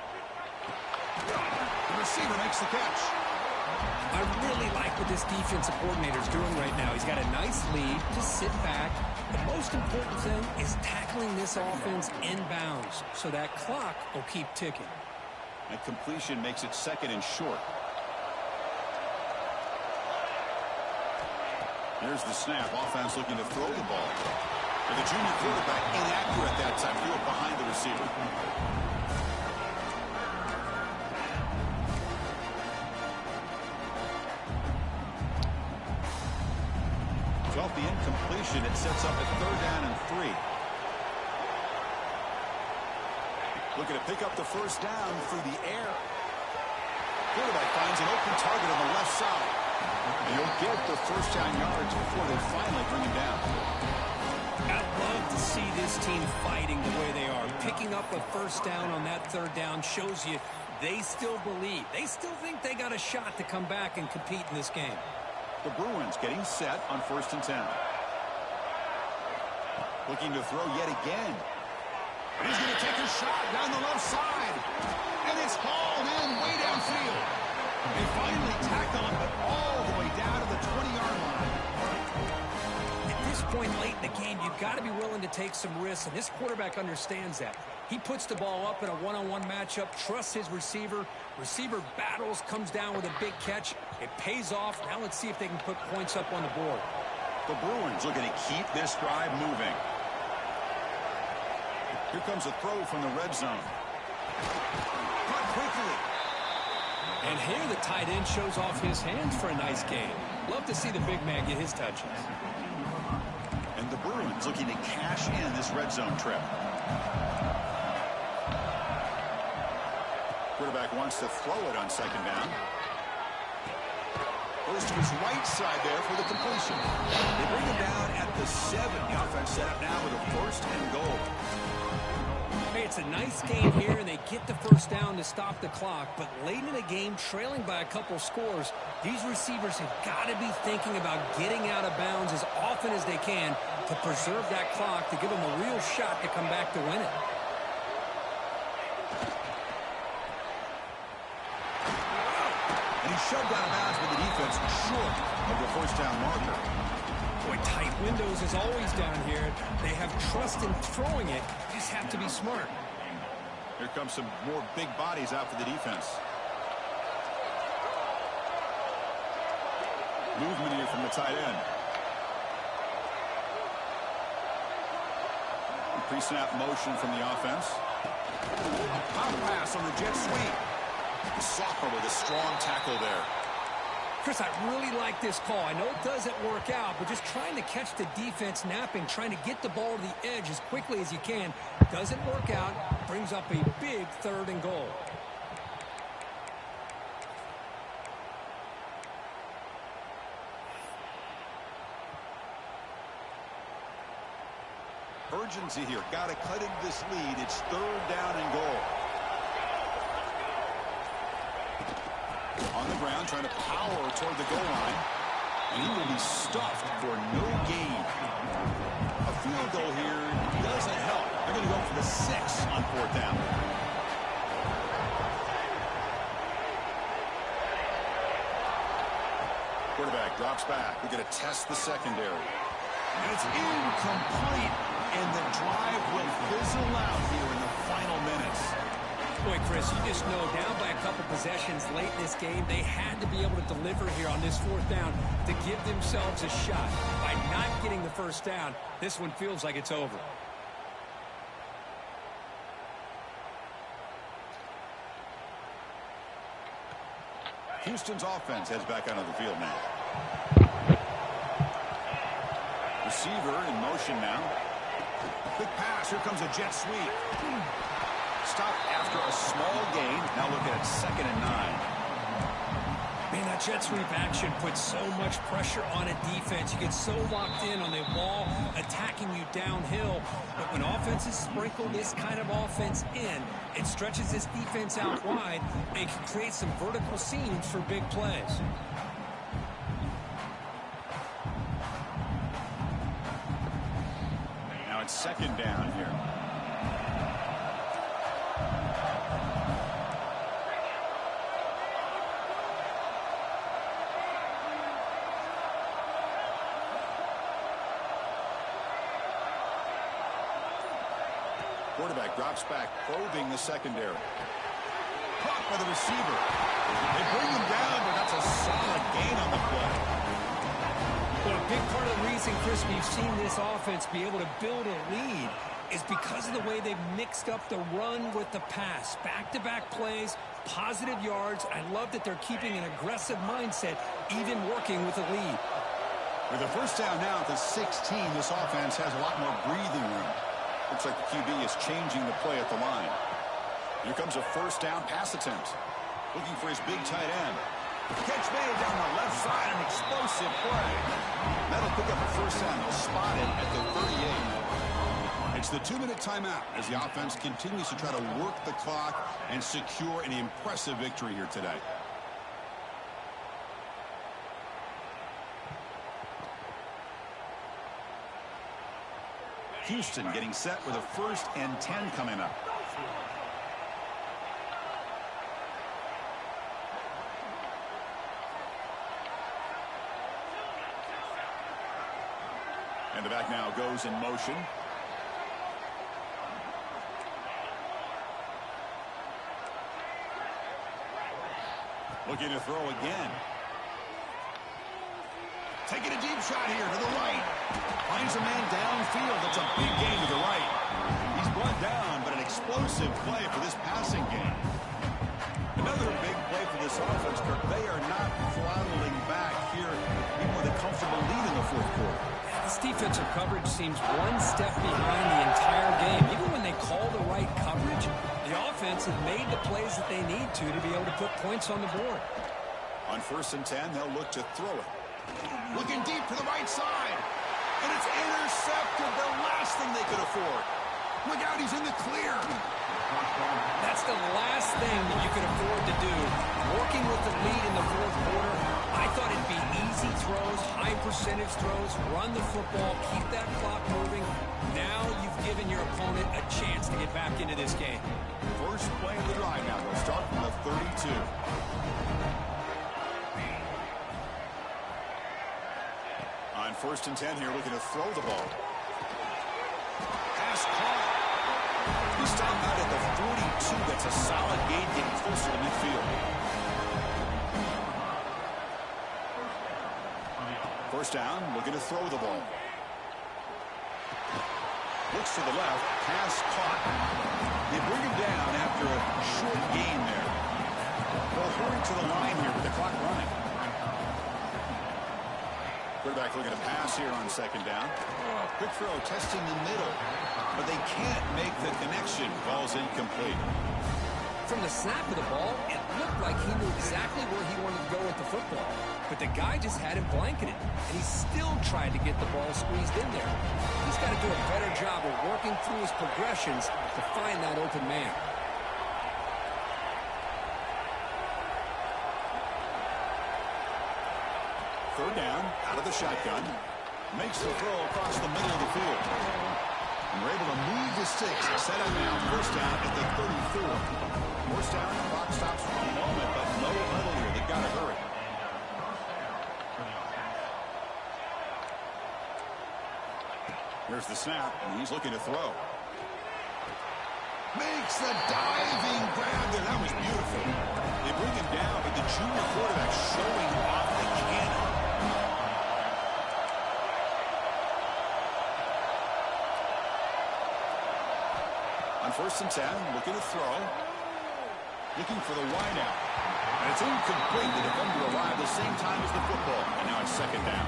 Speaker 1: The receiver makes the catch.
Speaker 2: I really like what this defensive coordinator is doing right now. He's got a nice lead to sit back. The most important thing is tackling this offense inbounds so that clock will keep ticking.
Speaker 1: And completion makes it 2nd and short. Here's the snap. Offense looking to throw the ball. And the junior quarterback inaccurate that time. Threw it behind the receiver. So off the incompletion, it sets up at 3rd down and 3. Looking to pick up the first down through the air. Quarterback finds an open target on the left side. And he'll get the first down yards before they finally bring him down.
Speaker 2: I'd love to see this team fighting the way they are. Picking up a first down on that third down shows you they still believe. They still think they got a shot to come back and compete in this game.
Speaker 1: The Bruins getting set on 1st and 10. Looking to throw yet again. He's going to take a shot down the left side. And it's hauled in way downfield. They finally tackle him, but all the way down to the 20-yard line.
Speaker 2: At this point late in the game, you've got to be willing to take some risks, and this quarterback understands that. He puts the ball up in a one-on-one matchup, trusts his receiver. Receiver battles, comes down with a big catch. It pays off. Now let's see if they can put points up on the board.
Speaker 1: The Bruins looking to keep this drive moving. Here comes a throw from the red zone. Caught quickly.
Speaker 2: And here the tight end shows off his hands for a nice game. Love to see the big man get his touches.
Speaker 1: And the Bruins looking to cash in this red zone trip. Quarterback wants to throw it on 2nd down. Goes to his right side there for the completion. They bring him down at the 7. The offense set up now with a 1st and goal.
Speaker 2: Hey, it's a nice game here, and they get the first down to stop the clock. But late in the game, trailing by a couple scores, these receivers have got to be thinking about getting out of bounds as often as they can to preserve that clock, to give them a real shot to come back to win it.
Speaker 1: And he's shoved out of bounds with the defense short of the first down marker.
Speaker 2: Boy, tight windows is always down here. They have trust in throwing it. Just have to be smart.
Speaker 1: Here comes some more big bodies out for the defense. Movement here from the tight end. Pre-snap motion from the offense. A pop pass on the jet sweep. The sophomore with a strong tackle there.
Speaker 2: Chris, I really like this call. I know it doesn't work out, but just trying to catch the defense napping, trying to get the ball to the edge as quickly as you can. Doesn't work out. Brings up a big 3rd and goal.
Speaker 1: Urgency here. Got to cut into this lead. It's 3rd down and goal. On the ground, trying to power toward the goal line. And he will be stuffed for no gain. A field goal here doesn't help. They're going to go for the 6 on 4th down. Quarterback drops back. We're going to test the secondary. And it's incomplete. And the drive will fizzle out here in the final minutes.
Speaker 2: Boy, Chris, you just know down by a couple possessions late in this game, they had to be able to deliver here on this 4th down to give themselves a shot. By not getting the first down, this one feels like it's over.
Speaker 1: Houston's offense heads back onto the field now. Receiver in motion now. Quick pass. Here comes a jet sweep. Stopped after a small gain. Now looking at 2nd and 9.
Speaker 2: Man, that jet sweep action puts so much pressure on a defense. You get so locked in on the ball attacking you downhill. But when offenses sprinkle this kind of offense in, it stretches this defense out wide and can create some vertical seams for big plays.
Speaker 1: Now it's 2nd down here. Quarterback drops back, probing the secondary. Caught by the receiver. They bring him down, but that's a solid gain on the play.
Speaker 2: Well, a big part of the reason, Chris, we've seen this offense be able to build a lead is because of the way they've mixed up the run with the pass. Back-to-back plays, positive yards. I love that they're keeping an aggressive mindset, even working with a lead.
Speaker 1: With a first down now at the 16, this offense has a lot more breathing room. Looks like the QB is changing the play at the line. Here comes a first down pass attempt. Looking for his big tight end. Catch made down the left side, an explosive play. That'll pick up a first down. They'll spot it at the 38. It's the 2-minute timeout as the offense continues to try to work the clock and secure an impressive victory here today. Houston getting set with a 1st and 10 coming up. And the back now goes in motion. Looking to throw again. Taking a deep shot here to the right. Finds a man downfield. That's a big gain to the right. He's brought down, but an explosive play for this passing game. Another big play for this offense, Kirk. They are not throttling back here, even with a comfortable lead in the 4th quarter.
Speaker 2: This defensive coverage seems one step behind the entire game. Even when they call the right coverage, the offense has made the plays that they need to be able to put points on the board.
Speaker 1: On 1st and 10, they'll look to throw it. Looking deep to the right side. And it's intercepted. The last thing they could afford. Look out, he's in the clear.
Speaker 2: That's the last thing that you could afford to do. Working with the lead in the 4th quarter, I thought it'd be easy throws, high percentage throws, run the football, keep that clock moving. Now you've given your opponent a chance to get back into this game.
Speaker 1: First play of the drive now. They'll start from the 32. On 1st and 10 here, looking to throw the ball. Pass caught. He's stopped out at the 42. That's a solid gain, getting closer to midfield. 1st down, looking to throw the ball. Looks to the left, pass caught. They bring him down after a short gain there. They'll hurry to the line here with the clock running. Quarterback looking to pass here on 2nd down. Oh, quick throw, testing the middle. But they can't make the connection. Ball's incomplete.
Speaker 2: From the snap of the ball, it looked like he knew exactly where he wanted to go with the football. But the guy just had him blanketed, and he still tried to get the ball squeezed in there. He's got to do a better job of working through his progressions to find that open man.
Speaker 1: Third down, out of the shotgun. Makes the throw across the middle of the field. And we're able to move the sticks. Set up now, 1st down at the 34. 1st down, clock stops for a moment, but no huddle here. They've got to hurry. Here's the snap, and he's looking to throw. Makes the diving grab there. That was beautiful. They bring him down, but the junior quarterback showing off the cannon. On 1st and 10, looking to throw. Looking for the wideout. And it's incomplete. The defender arrived the same time as the football. And now it's 2nd down.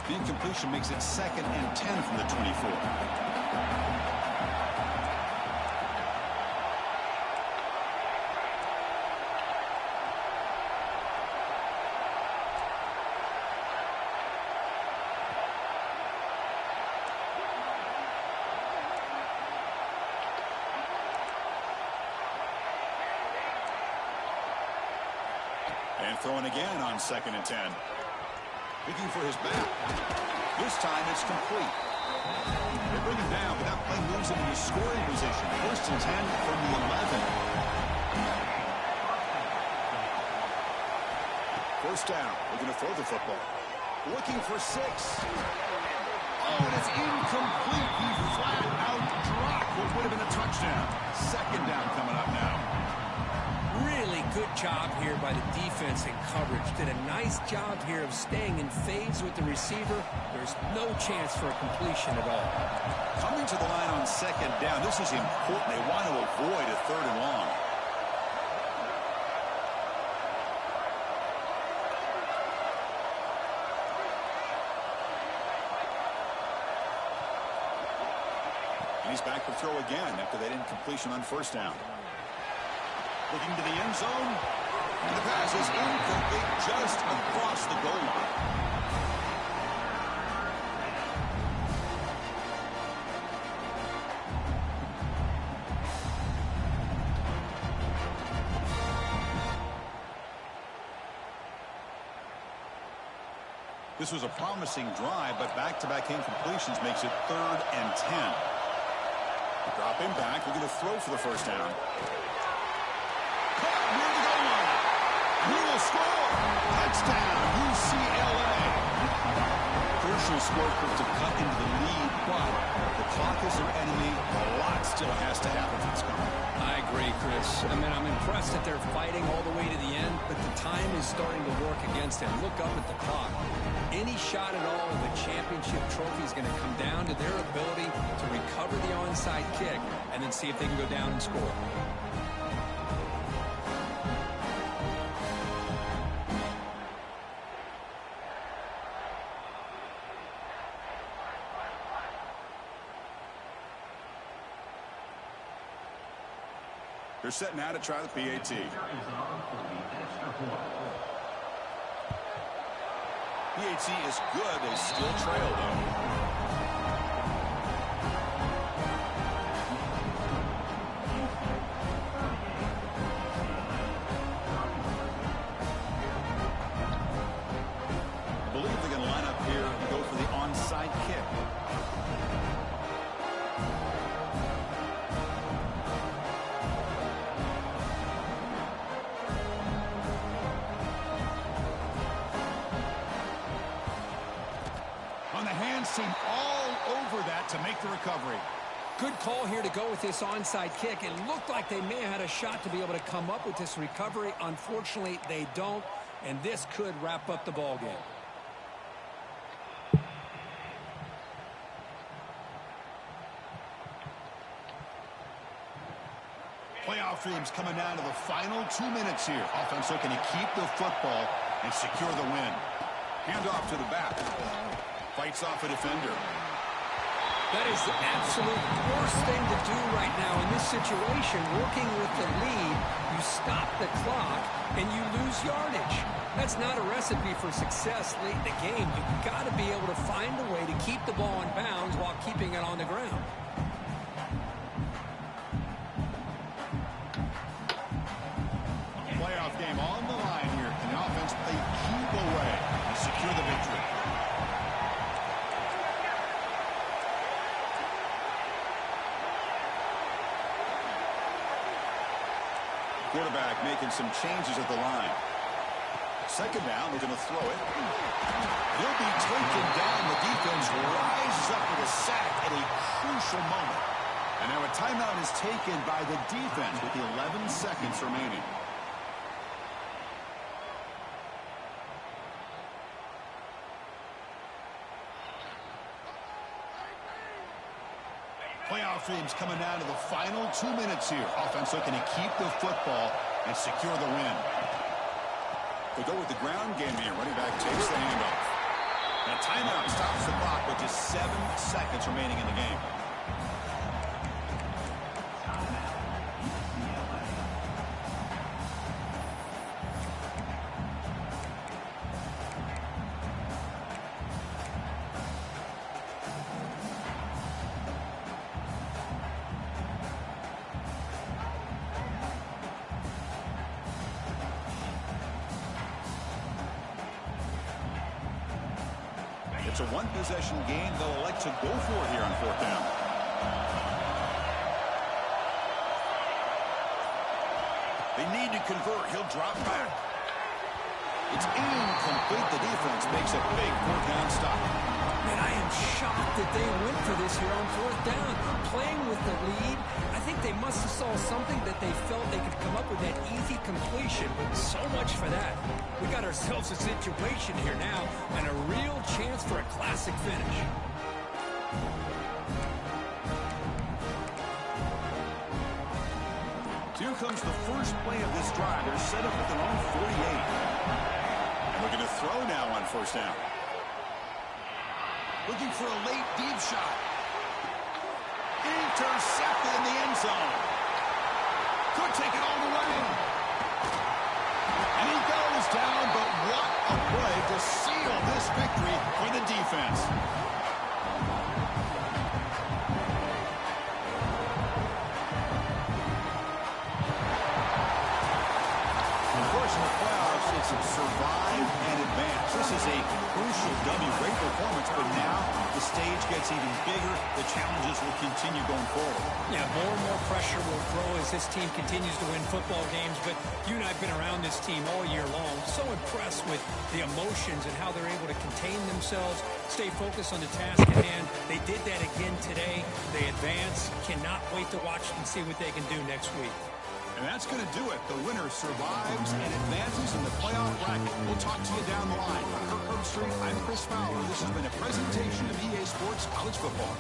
Speaker 1: The incompletion makes it 2nd and 10 from the 24. And throwing again on 2nd and 10. Looking for his back. This time it's complete. They bring him down, but that play moves him into scoring position. 1st and 10 from the 11. 1st down. Looking to throw the football. Looking for 6. Oh, and it's incomplete. He flat out dropped what would have been a touchdown. 2nd down coming up now.
Speaker 2: Really good job here by the defense in coverage. Did a nice job here of staying in phase with the receiver. There's no chance for a completion at all.
Speaker 1: Coming to the line on 2nd down. This is important. They want to avoid a 3rd and long. And he's back to throw again after that incompletion on first down. Looking to the end zone. And the pass is incomplete just across the goal line. This was a promising drive, but back-to-back incompletions makes it 3rd and 10. Drop him back. We're going to throw for the first down. Caught near the goal line. He will score. Touchdown, UCLA. Crucial score to cut into the lead, but the clock is their enemy. A lot still has to happen for this company.
Speaker 2: I agree, Chris. I mean, I'm impressed that they're fighting all the way to the end, but the time is starting to work against them. Look up at the clock. Any shot at all of a championship trophy is going to come down to their ability to recover the onside kick and then see if they can go down and score.
Speaker 1: They're set now to try the PAT. PAT is good. They still trail, though. I believe they're going to line up here and go for the onside kick. Seem all over that to make the recovery.
Speaker 2: Good call here to go with this onside kick. It looked like they may have had a shot to be able to come up with this recovery. Unfortunately, they don't, and this could wrap up the ball game.
Speaker 1: Playoff dreams coming down to the final 2 minutes here. Offense looking to keep the football and secure the win. Handoff to the back. Fights off a defender.
Speaker 2: That is the absolute worst thing to do right now in this situation. Working with the lead, you stop the clock, and you lose yardage. That's not a recipe for success late in the game. You've got to be able to find a way to keep the ball in bounds while keeping it on the ground.
Speaker 1: Playoff game on the line here. Can the offense play keep away and secure the victory? Quarterback making some changes at the line. Second down, they're going to throw it. He'll be taken down. The defense rises up with a sack at a crucial moment. And now a timeout is taken by the defense with 11 seconds remaining. Playoff dreams coming down to the final 2 minutes here. Offense looking to keep the football and secure the win. They go with the ground game here. Running back takes the handoff. And a timeout stops the clock with just 7 seconds remaining in the game. It's a one-possession game they'll elect to go for here on fourth down. They need to convert. He'll drop back. It's incomplete. The defense makes a big fourth down stop.
Speaker 2: Man, I am shocked that they went for this here on fourth down. Playing with the lead, I think they must have saw something that they felt they could come up with that easy completion, but so much for that. We got ourselves a situation here now and a real chance for a classic finish.
Speaker 1: Here comes the first play of this drive. They're set up at their own 48. And we're going to throw now on first down. Looking for a late deep shot. Into intercepted in the end zone. Could take it all the way. And he goes down, but what a play to seal this victory for the defense. In the playoffs, it's survive and advance. This is a crucial W. Great performance, but now the stage gets even bigger. The challenges will continue going forward.
Speaker 2: Yeah, more and more pressure will grow as this team continues to win football games, but you and I have been around this team all year long. So impressed with the emotions and how they're able to contain themselves, stay focused on the task at hand. They did that again today. They advance. Cannot wait to watch and see what they can do next week.
Speaker 1: And that's going to do it. The winner survives and advances in the playoff bracket. We'll talk to you down the line. For Kirk Herbstreit, I'm Chris Fowler. This has been a presentation of EA Sports College Football.